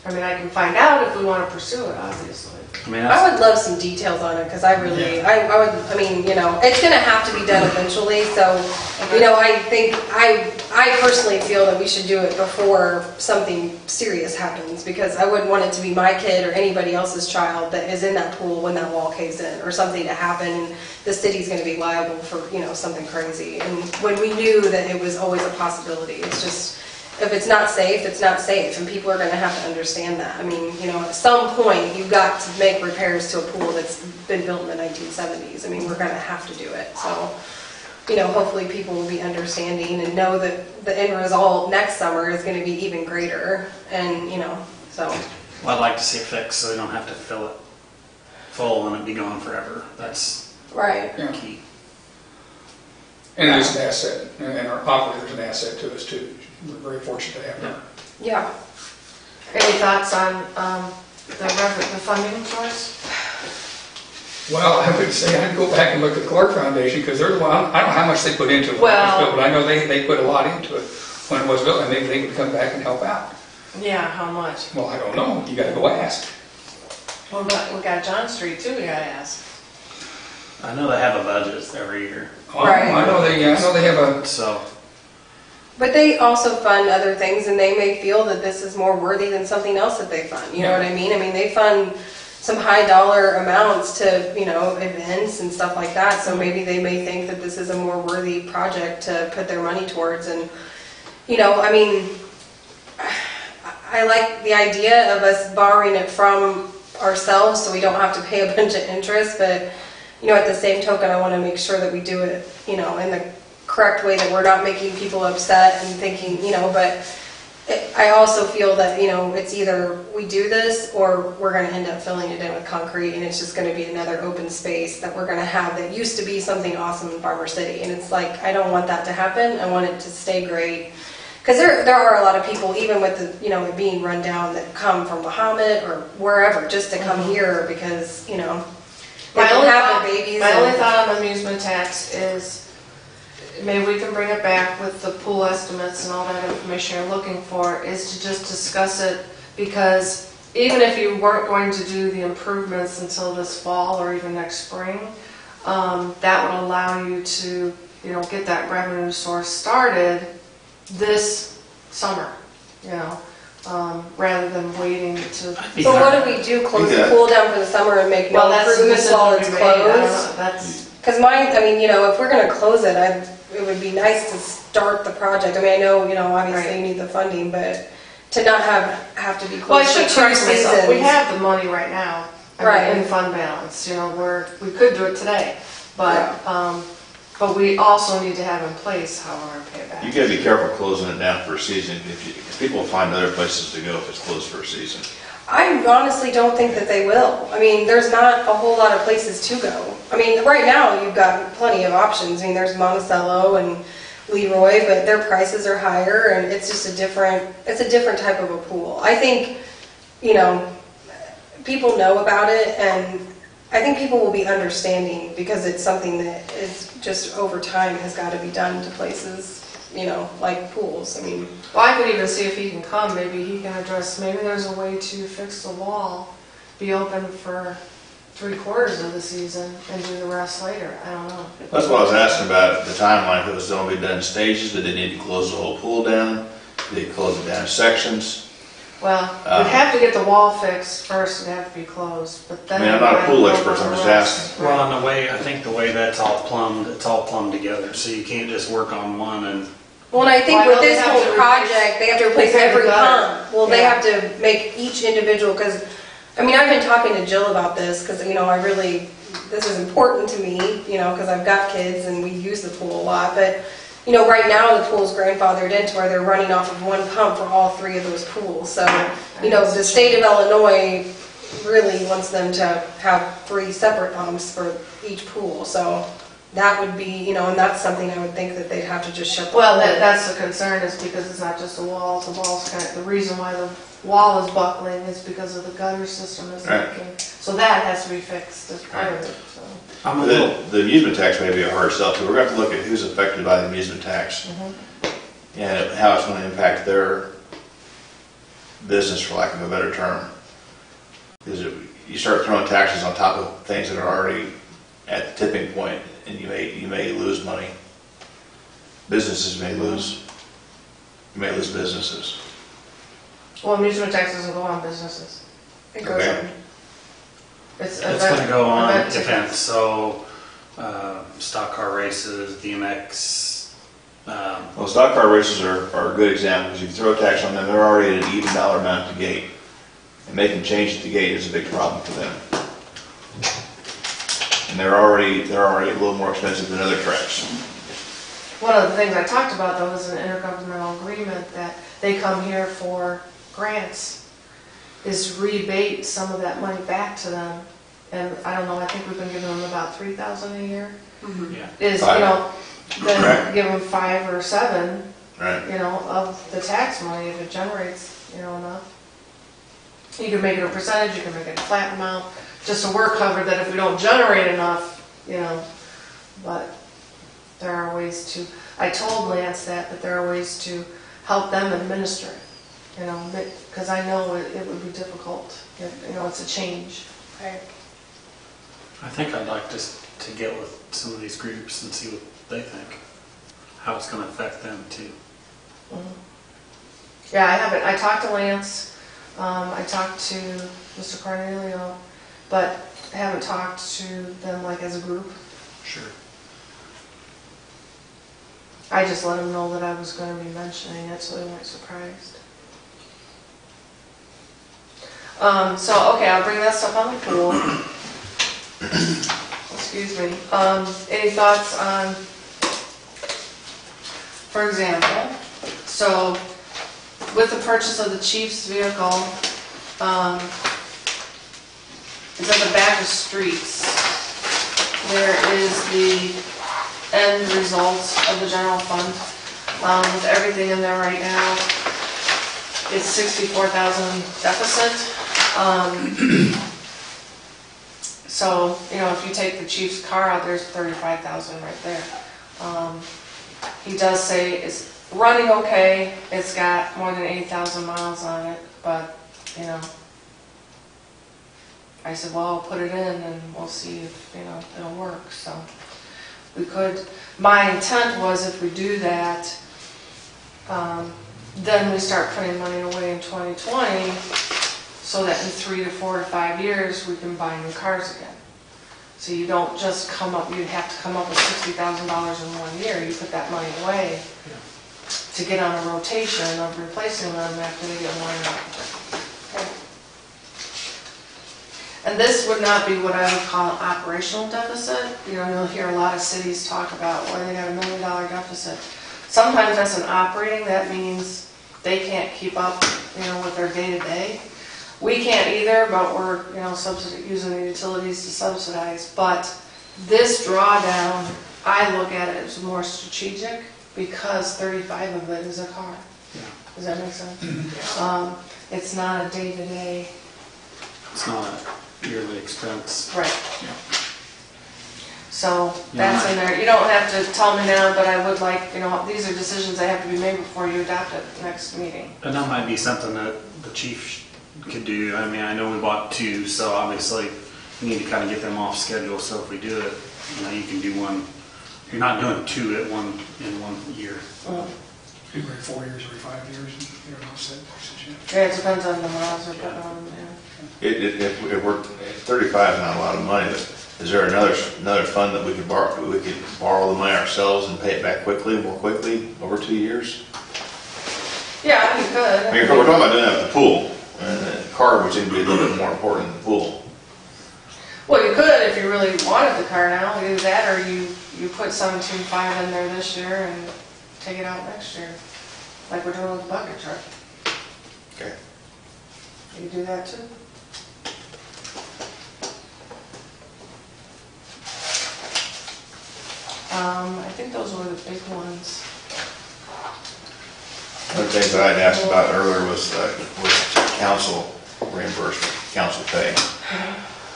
Speaker 3: I mean, I can find out if we want to pursue it, obviously.
Speaker 1: I mean,
Speaker 6: I
Speaker 1: that's,
Speaker 6: would love some details on it, because I really, I would, I mean, you know, it's gonna have to be done eventually, so, you know, I think, I personally feel that we should do it before something serious happens, because I wouldn't want it to be my kid or anybody else's child that is in that pool when that wall caves in, or something to happen, and the city's gonna be liable for, you know, something crazy. And when we knew that it was always a possibility, it's just, if it's not safe, it's not safe, and people are gonna have to understand that. I mean, you know, at some point, you've got to make repairs to a pool that's been built in the 1970s. I mean, we're gonna have to do it, so, you know, hopefully people will be understanding and know that the end result next summer is gonna be even greater, and, you know, so.
Speaker 1: well, I'd like to see it fixed so they don't have to fill it full and it be gone forever. That's
Speaker 6: Right.
Speaker 5: Yeah.
Speaker 1: key.
Speaker 5: And it is an asset, and our operator's an asset to us too. We're very fortunate to have her.
Speaker 6: Yeah.
Speaker 3: Any thoughts on the funding source?
Speaker 5: Well, I would say I'd go back and look at the Clark Foundation, because they're the one, I don't know how much they put into it when it was
Speaker 3: Well-
Speaker 5: built, but I know they put a lot into it when it was built, and maybe they could come back and help out.
Speaker 3: Yeah, how much?
Speaker 5: Well, I don't know, you gotta go ask.
Speaker 3: Well, we got John Street too, we gotta ask.
Speaker 1: I know they have a budget every year,
Speaker 6: Right.
Speaker 5: I know they have a,
Speaker 1: so
Speaker 6: But they also fund other things, and they may feel that this is more worthy than something else that they fund, you know what I mean? I mean, they fund some high dollar amounts to, you know, events and stuff like that, so maybe they may think that this is a more worthy project to put their money towards, and, you know, I mean, I like the idea of us borrowing it from ourselves so we don't have to pay a bunch of interest, but, you know, at the same token, I want to make sure that we do it, you know, in the correct way, that we're not making people upset and thinking, you know, but I also feel that, you know, it's either we do this or we're going to end up filling it in with concrete, and it's just going to be another open space that we're going to have that used to be something awesome in Farmer City. And it's like, I don't want that to happen. I want it to stay great. Because there are a lot of people, even with the, you know, it being run down, that come from Muhammad or wherever just to come here because, you know, they
Speaker 3: My
Speaker 6: don't
Speaker 3: only
Speaker 6: have
Speaker 3: thought-
Speaker 6: their babies.
Speaker 3: My
Speaker 6: and-
Speaker 3: only thought on the amusement tax is, maybe we can bring it back with the pool estimates and all that information you're looking for, is to just discuss it, because even if you weren't going to do the improvements until this fall or even next spring, that would allow you to, you know, get that revenue source started this summer, you know, rather than waiting to.
Speaker 6: So what do we do, close the
Speaker 4: Yeah.
Speaker 6: pool down for the summer and make
Speaker 3: Well,
Speaker 6: no
Speaker 3: that's the
Speaker 6: improvements while it's
Speaker 3: decision we made. I don't
Speaker 6: closed?
Speaker 3: know, that's,
Speaker 6: Because I mean, you know, if we're gonna close it, it would be nice to start the project. I mean, I know, you know, obviously
Speaker 3: Right.
Speaker 6: you need the funding, but to not have to be
Speaker 3: well, I
Speaker 6: closed
Speaker 3: should
Speaker 6: for 2
Speaker 3: correct myself. We
Speaker 6: seasons.
Speaker 3: have the money right now. I mean,
Speaker 6: Right.
Speaker 3: in fund balance, you know, we could do it today, but we also need to have in place how we're gonna pay it back.
Speaker 4: You gotta be careful closing it down for a season, if people find other places to go if it's closed for a season.
Speaker 6: I honestly don't think that they will. I mean, there's not a whole lot of places to go. I mean, right now, you've got plenty of options. I mean, there's Monticello and Leroy, but their prices are higher, and it's just a different type of a pool. I think, you know, people know about it, and I think people will be understanding because it's something that is just over time has got to be done to places, you know, like pools. I mean,
Speaker 3: Well, I could even see if he can come, maybe he can address, maybe there's a way to fix the wall, be open for 3/4 of the season and do the rest later. I don't know.
Speaker 4: That's what I was asking about, the timeline, if it was going to be done in stages, did they need to close the whole pool down? Did they close it down in sections?
Speaker 3: Well, we'd have to get the wall fixed first, it'd have to be closed, but then.
Speaker 4: I mean, I'm not a
Speaker 3: don't
Speaker 4: pool
Speaker 3: know
Speaker 4: expert,
Speaker 3: about
Speaker 4: I'm
Speaker 3: the
Speaker 4: just
Speaker 3: rest.
Speaker 4: asking.
Speaker 1: Well, in the way, I think the way that's all plumbed, it's all plumbed together, so you can't just work on one and,
Speaker 6: well, and I think
Speaker 3: Why
Speaker 6: with
Speaker 3: don't they
Speaker 6: this
Speaker 3: have
Speaker 6: whole
Speaker 3: to replace
Speaker 6: project, they have to replace
Speaker 3: every
Speaker 6: every
Speaker 3: gutter?
Speaker 6: pump. Well, they
Speaker 3: Yeah.
Speaker 6: have to make each individual, because, I mean, I've been talking to Jill about this, because, you know, this is important to me, you know, because I've got kids and we use the pool a lot, but, you know, right now the pool's grandfathered into where they're running off of one pump for all 3 of those pools. So, you know, the state of Illinois really wants them to have 3 separate pumps for each pool. So that would be, you know, and that's something I would think that they'd have to just shut the
Speaker 3: Well,
Speaker 6: pool.
Speaker 3: that's the concern, is because it's not just the wall's the reason why the wall is buckling is because of the gutter system is
Speaker 4: Right.
Speaker 3: leaking. So that has to be fixed as part of it, so.
Speaker 1: I'm a little,
Speaker 4: The amusement tax may be a hard sell, too. We're going to have to look at who's affected by the amusement tax and how it's going to impact their business, for lack of a better term. Because you start throwing taxes on top of things that are already at the tipping point, and you may lose money. Businesses may lose. You may lose businesses.
Speaker 3: Well, amusement tax doesn't go on businesses.
Speaker 6: It goes
Speaker 4: Okay.
Speaker 6: on.
Speaker 1: it's gonna go on
Speaker 3: event tickets.
Speaker 1: events, so, stock car races, DMX,
Speaker 4: Well, stock car races are a good example, because if you throw a tax on them, they're already at an even dollar amount at the gate. And making change at the gate is a big problem for them. And they're already a little more expensive than other tracks.
Speaker 3: One of the things I talked about, though, is an intergovernmental agreement that they come here for grants, is rebate some of that money back to them. And I don't know, I think we've been giving them about $3,000 a year.
Speaker 1: yeah.
Speaker 3: Is, you
Speaker 4: 5.
Speaker 3: know, then
Speaker 4: Right.
Speaker 3: give them 5 or 7,
Speaker 4: Right.
Speaker 3: you know, of the tax money if it generates, you know, enough. You can make it a percentage, you can make it a flat amount, just so we're covered that if we don't generate enough, you know, but there are ways to, I told Lance that there are ways to help them administer it, you know, because I know it would be difficult, you know, it's a change.
Speaker 6: Right.
Speaker 1: I think I'd like to get with some of these groups and see what they think, how it's gonna affect them too.
Speaker 3: Yeah, I haven't, I talked to Lance, I talked to Mr. Cornelio, but I haven't talked to them like as a group.
Speaker 1: Sure.
Speaker 3: I just let them know that I was going to be mentioning it, so they weren't surprised. So, okay, I'll bring that stuff on the pool. Excuse me. Any thoughts on, for example, so with the purchase of the chief's vehicle, it's at the back of streets. There is the end result of the general fund. With everything in there right now, it's 64,000 deficit. So, you know, if you take the chief's car out, there's 35,000 right there. He does say it's running okay. It's got more than 80,000 miles on it, but, you know, I said, well, I'll put it in and we'll see if, you know, it'll work, so. We could, my intent was if we do that, then we start putting money away in 2020, so that in 3 to 4 to 5 years, we can buy new cars again. So you don't just come up, you have to come up with $60,000 in 1 year, you put that money away to get on a rotation of replacing them after they get worn out. And this would not be what I would call an operational deficit. You know, you'll hear a lot of cities talk about, well, they got $1 million deficit. Sometimes that's an operating, that means they can't keep up, you know, with their day-to-day. We can't either, but we're, you know, using the utilities to subsidize. But this drawdown, I look at it as more strategic because 35 of it is a car.
Speaker 1: Yeah.
Speaker 3: Does that make sense? It's not a day-to-day.
Speaker 1: It's not a yearly expense.
Speaker 3: Right.
Speaker 1: Yeah.
Speaker 3: So that's in there. You don't have to tell me now, but I would like, you know, these are decisions that have to be made before you adopt it next meeting.
Speaker 1: And that might be something that the chief could do. I mean, I know we bought 2, so obviously we need to kind of get them off schedule. So if we do it, you know, you can do one. You're not doing 2 in 1 year.
Speaker 5: Every 4 years, every 5 years, and you're all set.
Speaker 3: Yeah, it depends on the miles we're putting on them. Yeah.
Speaker 4: If we're, 35 is not a lot of money, but is there another fund that we could borrow the money ourselves and pay it back more quickly, over 2 years?
Speaker 3: Yeah, you could.
Speaker 4: I mean, we're talking about doing that with the pool, and the car would seem to be a little bit more important than the pool.
Speaker 3: Well, you could if you really wanted the car now. Either that or you put 17.5 in there this year and take it out next year, like we're doing with the bucket truck.
Speaker 4: Okay.
Speaker 3: You do that too. I think those were the big ones.
Speaker 4: One of the things that I'd asked about earlier was council reimbursement, council pay.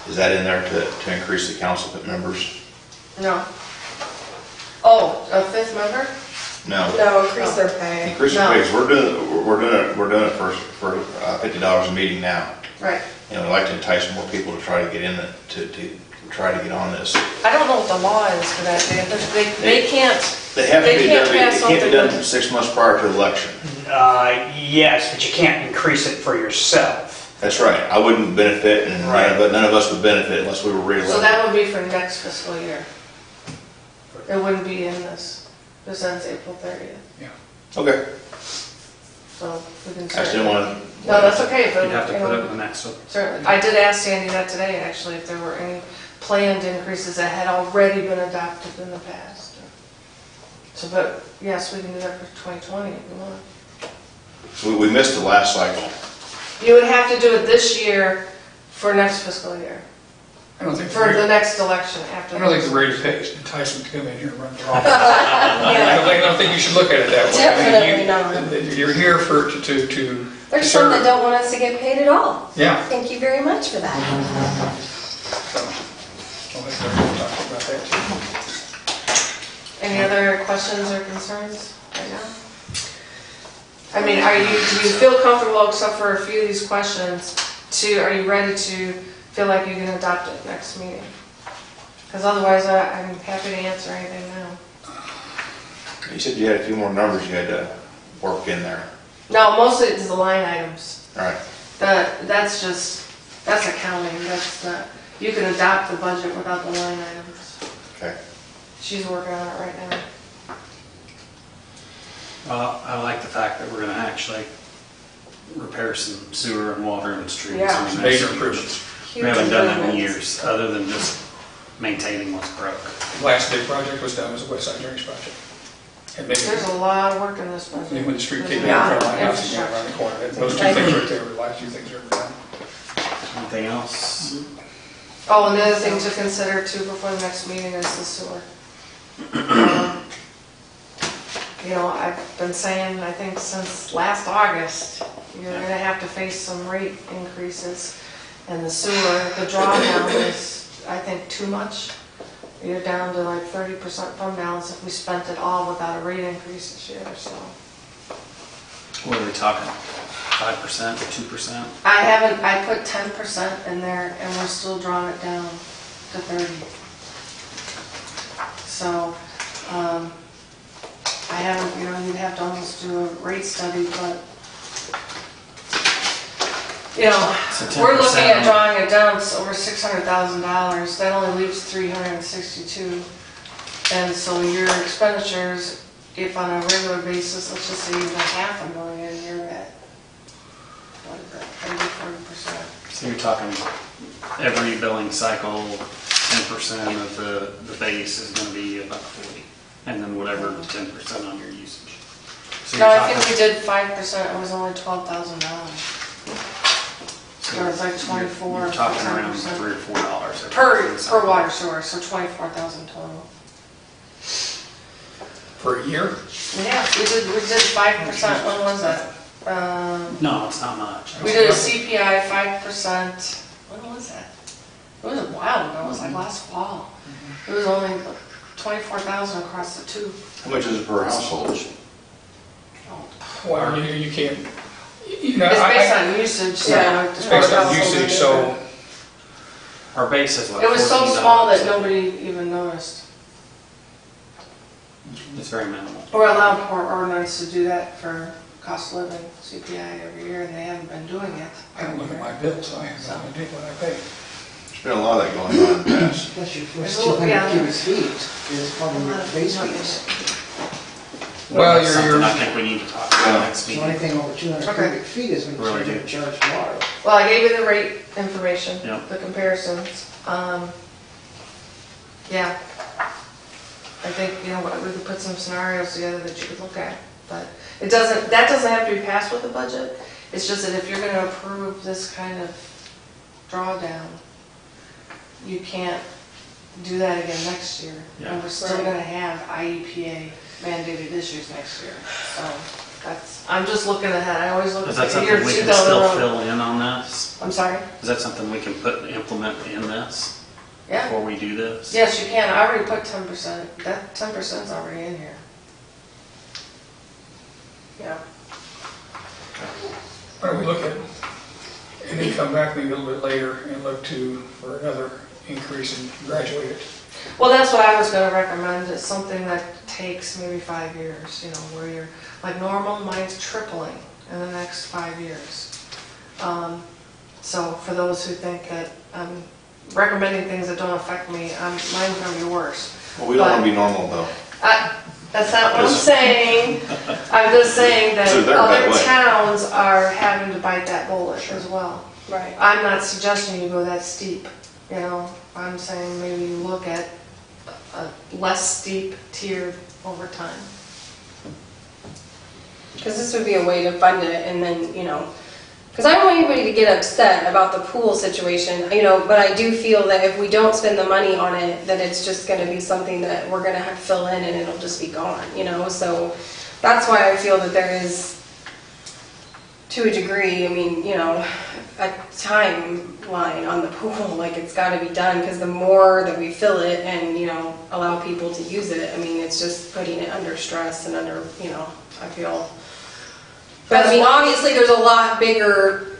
Speaker 4: Is that in there to increase the council members?
Speaker 3: No. Oh, a 5th member?
Speaker 4: No.
Speaker 6: No, increase their pay.
Speaker 4: Increase the
Speaker 3: No.
Speaker 4: pays, we're doing it for $50 a meeting now.
Speaker 3: Right.
Speaker 4: And we'd like to entice more people to try to get in it, to try to get on this.
Speaker 3: I don't know what the law is for that. They can't.
Speaker 4: They have to
Speaker 3: They
Speaker 4: be
Speaker 3: can't
Speaker 4: done,
Speaker 3: pass
Speaker 4: it can't be
Speaker 3: something
Speaker 4: done
Speaker 3: with-
Speaker 4: 6 months prior to the election.
Speaker 7: Yes, but you can't increase it for yourself.
Speaker 4: That's right, I wouldn't benefit, and
Speaker 7: Right.
Speaker 4: none of us would benefit unless we were reelected.
Speaker 3: So that would be for next fiscal year. It wouldn't be in this. This ends April 30th.
Speaker 4: Okay,
Speaker 3: So we can
Speaker 4: I just
Speaker 3: certainly.
Speaker 4: didn't want to.
Speaker 3: No, that's okay, but,
Speaker 1: You'd have to
Speaker 3: you
Speaker 1: put it
Speaker 3: know,
Speaker 1: in the next one.
Speaker 3: certainly. I did ask Sandy that today, actually, if there were any planned increases that had already been adopted in the past. So, but, yes, we can do that for 2020 if you want.
Speaker 4: So we missed the last cycle.
Speaker 3: You would have to do it this year for next fiscal year,
Speaker 5: I don't think,
Speaker 3: for the next election after.
Speaker 5: I don't think the rate of pay is enticement to come in here and run for office. I don't think you should look at it that way.
Speaker 6: Definitely not.
Speaker 5: You're here to
Speaker 6: There's some that
Speaker 5: serve.
Speaker 6: don't want us to get paid at all.
Speaker 5: Yeah.
Speaker 6: Thank you very much for that.
Speaker 5: So, I'll let them talk about that too.
Speaker 3: Any other questions or concerns right now? I mean, do you feel comfortable, except for a few of these questions, are you ready to feel like you can adopt it next meeting? Because otherwise, I'm happy to answer anything now.
Speaker 4: You said you had a few more numbers you had to work in there.
Speaker 3: No, mostly it's the line items.
Speaker 4: All right,
Speaker 3: That's accounting, you can adopt the budget without the line items.
Speaker 4: okay.
Speaker 3: She's working on it right now.
Speaker 1: I like the fact that we're gonna actually repair some sewer and water and streets.
Speaker 3: Yeah.
Speaker 1: I mean, that's
Speaker 5: Major
Speaker 1: huge.
Speaker 5: improvements.
Speaker 1: We haven't done that in
Speaker 3: improvements.
Speaker 1: years, other than just maintaining what's broke.
Speaker 5: Last big project was done was the West Side Drainage Project. And maybe
Speaker 3: There's a lot of work in this budget.
Speaker 5: when the street came in
Speaker 3: Yeah,
Speaker 5: front of my house, you got around the corner. Those two things right there were the last two things ever done.
Speaker 1: Anything else?
Speaker 3: Oh, and the other thing to consider too before the next meeting is the sewer. You know, I've been saying, I think since last August, you're gonna have to face some rate increases. And the sewer, the drawdown is, I think, too much. You're down to like 30% fund balance if we spent it all without a rate increase this year, so.
Speaker 1: What are we talking? 5%, 2%?
Speaker 3: I put 10% in there and we're still drawing it down to 30. So, I haven't, you'd have to almost do a rate study, but,
Speaker 1: So
Speaker 3: we're looking
Speaker 1: 10%.
Speaker 3: at drawing it down to over $600,000. That only leaves 362. And so your expenditures, if on a regular basis, let's just say even $500,000, you're at, what is that, 30-40%.
Speaker 1: So you're talking every billing cycle, 10% of the base is gonna be about 40, and then whatever 10% on your usage. So
Speaker 3: No,
Speaker 1: you're
Speaker 3: I think
Speaker 1: talking-
Speaker 3: we did 5%, it was only $12,000. So it's like 24
Speaker 1: You're talking around
Speaker 3: 10%.
Speaker 1: $3 or $4 every
Speaker 3: Per
Speaker 1: billing cycle.
Speaker 3: water source, so 24,000 total.
Speaker 5: Per year?
Speaker 3: Yeah, we did 5%, when was that?
Speaker 1: No, it's not much.
Speaker 3: We did a CPI 5%, when was that? It was a while ago, it was like last fall. It was only 24,000 across the two.
Speaker 4: How much is it per household?
Speaker 5: Well, you can't,
Speaker 3: It's based on usage, so.
Speaker 6: Yeah.
Speaker 5: it's based on usage, so
Speaker 1: Our base is like
Speaker 3: It was so
Speaker 1: $14.
Speaker 3: small that nobody even noticed.
Speaker 1: It's very minimal.
Speaker 3: We're allowed per ordinance to do that for cost of living, CPI every year, and they haven't been doing it.
Speaker 5: I don't look at my bills, so I have no idea what I pay.
Speaker 4: There's been a lot of that going on in the past.
Speaker 2: Plus your
Speaker 3: There's
Speaker 2: first
Speaker 3: a little-
Speaker 2: 200
Speaker 3: yeah.
Speaker 2: cubic feet is probably your base fees.
Speaker 5: Well,
Speaker 1: That's something
Speaker 5: you're,
Speaker 1: I think we need to talk about next
Speaker 2: So
Speaker 1: meeting.
Speaker 2: anything over 200
Speaker 3: Okay.
Speaker 2: cubic feet is when
Speaker 1: Really
Speaker 2: you're
Speaker 1: do.
Speaker 2: going to charge water.
Speaker 3: Well, I gave you the rate information,
Speaker 1: Yep.
Speaker 3: the comparisons. Yeah. I think, we could put some scenarios together that you could look at, but that doesn't have to be passed with the budget. It's just that if you're gonna approve this kind of drawdown, you can't do that again next year.
Speaker 1: Yeah.
Speaker 3: And we're still
Speaker 6: Right.
Speaker 3: gonna have IEPA mandated issues next year, so I'm just looking ahead. I always look
Speaker 1: Is
Speaker 3: at
Speaker 1: that
Speaker 3: the year
Speaker 1: something we
Speaker 3: two
Speaker 1: can
Speaker 3: down the
Speaker 1: still
Speaker 3: road.
Speaker 1: fill in on this?
Speaker 3: I'm sorry?
Speaker 1: Is that something we can implement in this
Speaker 3: Yeah.
Speaker 1: before we do this?
Speaker 3: Yes, you can. I already put 10%. That 10%'s already in here.
Speaker 6: Yeah.
Speaker 5: why don't we look at, and then come back maybe a little bit later and look for another increase and graduate it.
Speaker 3: Well, that's what I was gonna recommend, is something that takes maybe 5 years, where you're, like normal, mine's tripling in the next 5 years. So for those who think that I'm recommending things that don't affect me, mine's gonna be worse.
Speaker 4: Well, we don't want to be normal though.
Speaker 3: That's not what I'm saying. I'm just saying that
Speaker 4: So they're by the
Speaker 3: other
Speaker 4: way.
Speaker 3: towns are having to bite that bullet as well.
Speaker 6: Right.
Speaker 3: I'm not suggesting you go that steep, I'm saying maybe you look at a less steep tiered over time.
Speaker 6: Because this would be a way to fund it, and then, because I don't want anybody to get upset about the pool situation, but I do feel that if we don't spend the money on it, then it's just going to be something that we're going to have to fill in and it'll just be gone, so that's why I feel that there is, to a degree, a timeline on the pool, like it's got to be done, because the more that we fill it and, allow people to use it, it's just putting it under stress and under, I feel. But obviously there's a lot bigger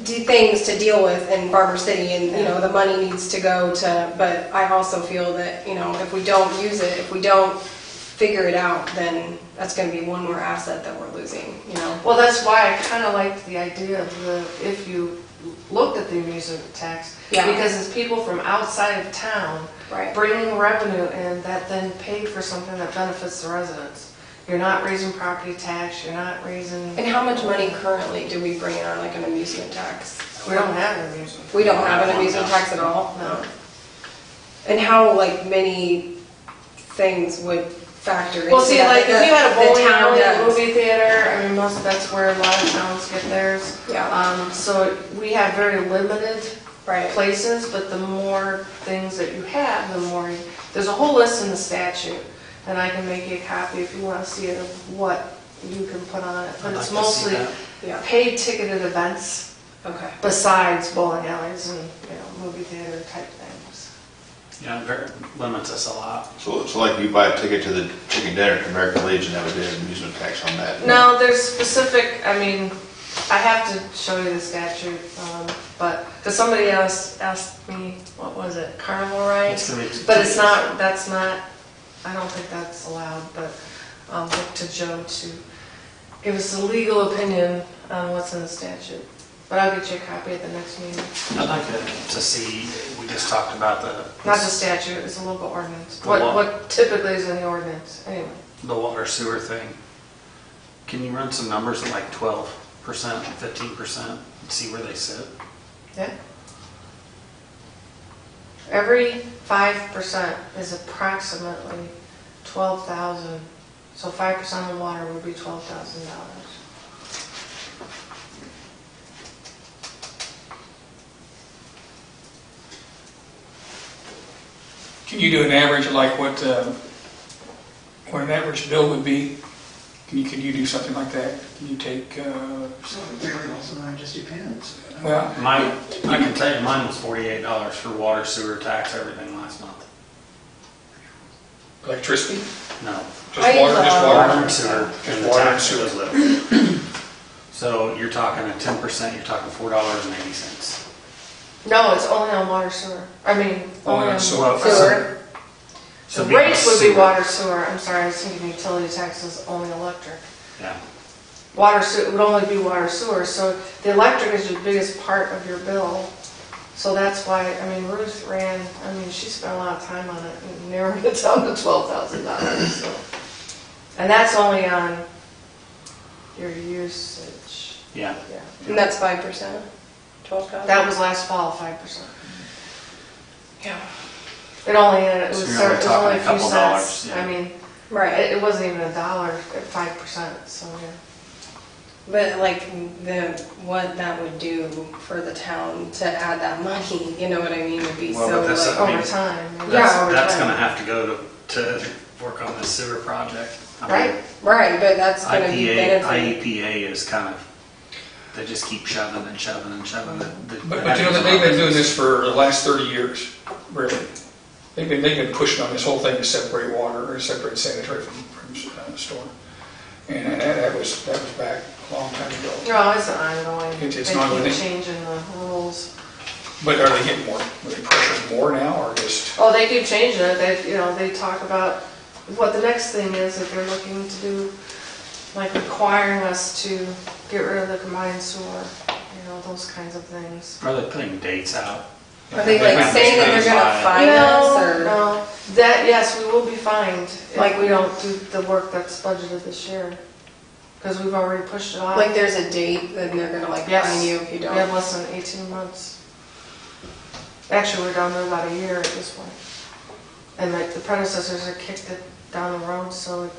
Speaker 6: things to deal with in Barber City, and, the money needs to go to, but I also feel that, if we don't use it, if we don't figure it out, then that's going to be one more asset that we're losing,
Speaker 3: Well, that's why I kind of liked the idea of if you looked at the amusement tax,
Speaker 6: Yeah.
Speaker 3: because it's people from outside of town
Speaker 6: Right.
Speaker 3: bringing revenue in that then paid for something that benefits the residents. You're not raising property tax, you're not raising,
Speaker 6: And how much money currently do we bring in on like an amusement tax?
Speaker 3: we don't have an amusement.
Speaker 6: We don't have an amusement tax at all?
Speaker 3: No.
Speaker 6: And how, many things would factor into that?
Speaker 3: Well, see, like, if you had a
Speaker 6: the
Speaker 3: bowling
Speaker 6: town
Speaker 3: alley, a
Speaker 6: does?
Speaker 3: movie theater, that's where a lot of towns get theirs.
Speaker 6: Yeah,
Speaker 3: So we have very limited
Speaker 6: right.
Speaker 3: places, but the more things that you have, the more, there's a whole list in the statute, and I can make you a copy if you want to see it of what you can put on it, but
Speaker 1: I'd
Speaker 3: it's
Speaker 1: like to see
Speaker 3: mostly
Speaker 1: that.
Speaker 6: Yeah,
Speaker 3: paid ticketed events
Speaker 6: okay.
Speaker 3: besides bowling alleys and, movie theater type things.
Speaker 1: Yeah, it very limits us a lot.
Speaker 4: So like you buy a ticket to the chicken dinner at American Legion, that would be an amusement tax on that.
Speaker 3: No, there's specific, I have to show you the statute, but, because somebody else asked me, what was it, carnival rides?
Speaker 1: It's gonna be-
Speaker 3: But that's not I don't think that's allowed, but look to Joe to give us a legal opinion on what's in the statute. But I'll get you a copy at the next meeting.
Speaker 1: I'd like to see, we just talked about
Speaker 3: Not the statute, it's a local ordinance.
Speaker 1: The law.
Speaker 3: What typically is in the ordinance, anyway.
Speaker 1: the water sewer thing. Can you run some numbers at like 12%, 15%, and see where they sit?
Speaker 3: Yeah. Every 5% is approximately 12,000. So 5% of water would be $12,000.
Speaker 5: Can you do an average of like what an average bill would be? Can you do something like that? Can you take,
Speaker 2: So it varies, and it just depends.
Speaker 5: well,
Speaker 1: I can tell you mine was $48 for water, sewer, tax, everything last month.
Speaker 5: electricity?
Speaker 1: No.
Speaker 5: Just water, just
Speaker 1: Water
Speaker 5: water?
Speaker 1: and sewer, and the
Speaker 5: Water and
Speaker 1: tax
Speaker 5: sewer.
Speaker 1: was little. So you're talking at 10%, you're talking $4.80.
Speaker 3: No, it's only on water sewer. I mean, only on
Speaker 5: sewer.
Speaker 3: sewer.
Speaker 1: So
Speaker 3: The rates would be
Speaker 1: sewer.
Speaker 3: water sewer. I'm sorry, I was thinking utility taxes, only electric.
Speaker 1: Yeah.
Speaker 3: Water sewer would only be water sewer, so the electric is the biggest part of your bill. So that's why, I mean, Ruth ran, I mean, she spent a lot of time on it and narrowed it down to $12,000, so. And that's only on your usage,
Speaker 1: Yeah.
Speaker 3: yeah.
Speaker 6: And that's 5%, 12,000?
Speaker 3: That was last fall, 5%. Yeah. It only, it was
Speaker 1: So you're only
Speaker 3: only
Speaker 1: talking
Speaker 3: a
Speaker 1: a
Speaker 3: few
Speaker 1: couple dollars,
Speaker 3: cents.
Speaker 1: yeah.
Speaker 3: I mean,
Speaker 6: Right,
Speaker 3: it wasn't even $1 at 5%, so yeah.
Speaker 6: but like what that would do for the town to add that money, you know what I mean, would be
Speaker 1: Well,
Speaker 6: so
Speaker 1: but that's
Speaker 6: like,
Speaker 1: I mean,
Speaker 3: Over time.
Speaker 1: That's,
Speaker 3: over
Speaker 1: that's
Speaker 3: time.
Speaker 1: gonna have to go to work on this sewer project. I mean,
Speaker 3: Right?
Speaker 6: right, but that's gonna be benefit.
Speaker 1: IEPA is kind of, they just keep shoving and shoving and shoving.
Speaker 5: But you know, they've been doing this for the last 30 years, really. They've been pushing on this whole thing to separate water, or separate sanitary from storm. And that was back a long time ago.
Speaker 3: No, it's ongoing.
Speaker 5: It's
Speaker 3: They
Speaker 5: ongoing.
Speaker 3: keep changing the rules.
Speaker 5: But are they getting more, are they pressuring more now, or just?
Speaker 3: Oh, they keep changing it. They talk about what the next thing is that they're looking to do, like requiring us to get rid of the combined sewer, those kinds of things.
Speaker 1: Are they putting dates out?
Speaker 6: Are they like saying that they're gonna fine us or?
Speaker 3: No, yes, we will be fined if
Speaker 6: Like-
Speaker 3: we don't do the work that's budgeted this year. Because we've already pushed it off.
Speaker 6: Like there's a date that they're gonna like
Speaker 3: Yes.
Speaker 6: fine you if you
Speaker 3: We have
Speaker 6: don't?
Speaker 3: less than 18 months. Actually, we're down to about a year at this point. And like the predecessors had kicked it down the road, so it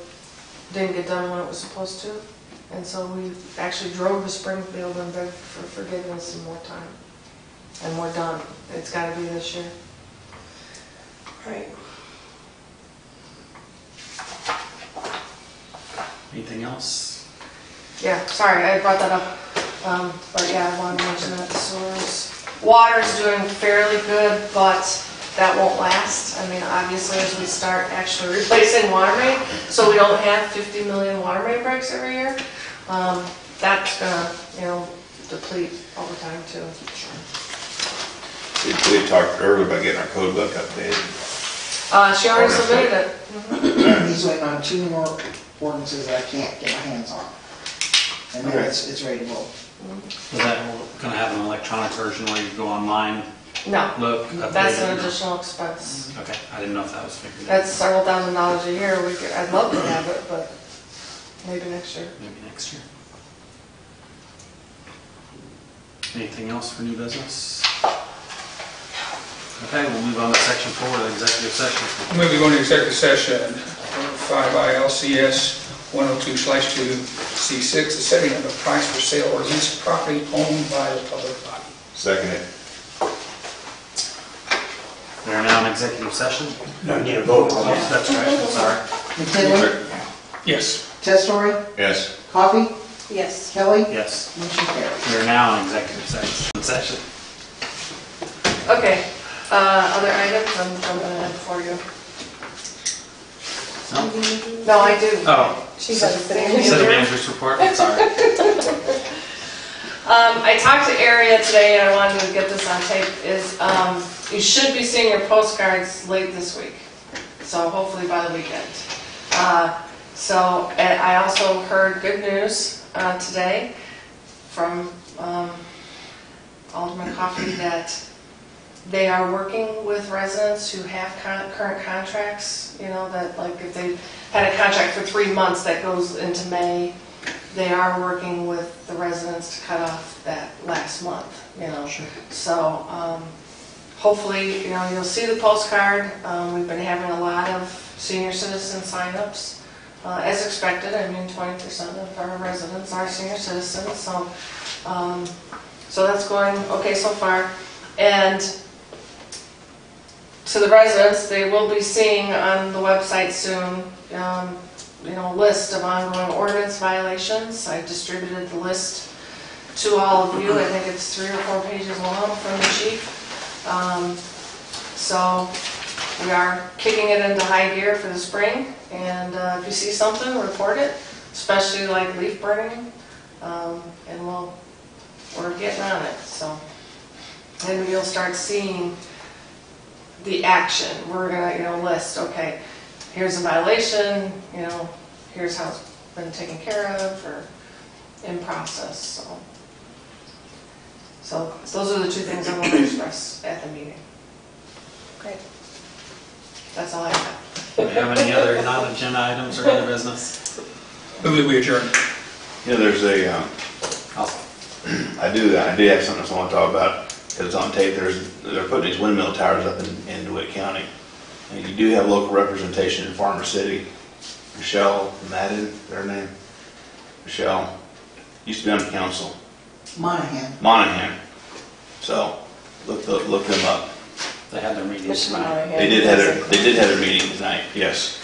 Speaker 3: didn't get done when it was supposed to. And so we actually drove to Springfield and begged for forgiveness and more time. And we're done. It's gotta be this year.
Speaker 6: Right.
Speaker 1: Anything else?
Speaker 3: Yeah, sorry, I brought that up. But yeah, I wanted to mention that sewers. Water's doing fairly good, but that won't last. I mean, obviously, as we start actually replacing water main, so we don't have 50 million water main breaks every year, that's gonna, deplete over time too.
Speaker 4: We talked earlier about getting our code book updated.
Speaker 3: She already submitted it. Mhm.
Speaker 2: He's waiting on 2 more ordinances that I can't get my hands on. And then
Speaker 4: Okay.
Speaker 2: it's ready to roll.
Speaker 1: Is that gonna have an electronic version where you go online,
Speaker 3: No,
Speaker 1: look,
Speaker 3: that's
Speaker 1: update
Speaker 3: an
Speaker 1: it?
Speaker 3: additional expense.
Speaker 1: Okay, I didn't know if that was figured out.
Speaker 3: That's several $1,000s a year. I'd love to have it, but maybe next year.
Speaker 1: Maybe next year. Anything else for new business? Okay, we'll move on to section 4, the executive session.
Speaker 5: Move to go into executive session, 5 ILCS 102/2C6, the setting of the price for sale or lease of property owned by the public body.
Speaker 4: Second it.
Speaker 1: We are now in executive session.
Speaker 7: No, you need a vote on
Speaker 1: Oh,
Speaker 7: that.
Speaker 1: that's right, I'm sorry.
Speaker 2: McKinley,
Speaker 5: Yes.
Speaker 2: Testori,
Speaker 4: Yes.
Speaker 2: Coffee,
Speaker 6: Yes.
Speaker 2: Kelly,
Speaker 1: Yes,
Speaker 2: motion carries.
Speaker 1: we are now in executive session.
Speaker 3: Okay, other items, I'm jumping ahead for you.
Speaker 1: No?
Speaker 3: No, I do.
Speaker 1: Oh,
Speaker 6: She has it sitting
Speaker 1: city
Speaker 6: there.
Speaker 1: manager's report, sorry.
Speaker 3: I talked to Area today, and I wanted to get this on tape, you should be seeing your postcards late this week. so hopefully by the weekend. So, and I also heard good news today from Alderman Coffey that they are working with residents who have current contracts, you know, that like if they had a contract for 3 months that goes into May, they are working with the residents to cut off that last month, you know.
Speaker 5: Sure.
Speaker 3: So hopefully, you know, you'll see the postcard. We've been having a lot of senior citizen signups, as expected. I mean, 20% of our residents are senior citizens, so so that's going okay so far. And to the residents, they will be seeing on the website soon, you know, a list of ongoing ordinance violations. I distributed the list to all of you. I think it's 3 or 4 pages long from the chief. So we are kicking it into high gear for the spring, and if you see something, report it, especially like leaf burning, and we're getting on it. So, and you'll start seeing the action. We're gonna, you know, list, okay, here's a violation, you know, here's how it's been taken care of or in process. So those are the 2 things I want to express at the meeting.
Speaker 6: Great.
Speaker 3: That's all I have.
Speaker 1: Do we have any other non-agenda items or other business?
Speaker 5: Move that we adjourn.
Speaker 4: You know, there's a, I do have something else I want to talk about, because it's on tape. They're putting these windmill towers up in DeWitt County. And you do have local representation in Farmer City. Michelle Madden, their name. Michelle, used to be on the council. Monahan. So, look them up.
Speaker 1: They had their meeting
Speaker 3: Mr.
Speaker 1: tonight.
Speaker 3: Monahan.
Speaker 4: They did have their meeting tonight, yes.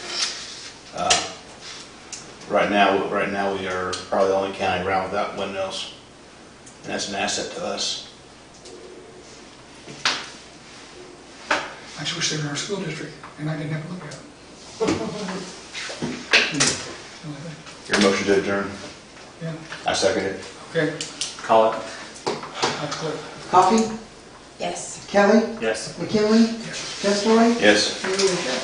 Speaker 4: Right now we are probably the only county around without windmills. And that's an asset to us.
Speaker 5: I just wish they were in our school district, and I didn't have to look at it.
Speaker 4: Your motion to adjourn?
Speaker 5: Yeah,
Speaker 4: I second it.
Speaker 5: okay,
Speaker 1: Call it.
Speaker 5: that's clear.
Speaker 2: Coffee,
Speaker 6: Yes.
Speaker 2: Kelly,
Speaker 1: Yes.
Speaker 2: McKinley,
Speaker 5: Yes.
Speaker 2: Testoy,
Speaker 4: Yes.
Speaker 2: and Leadership.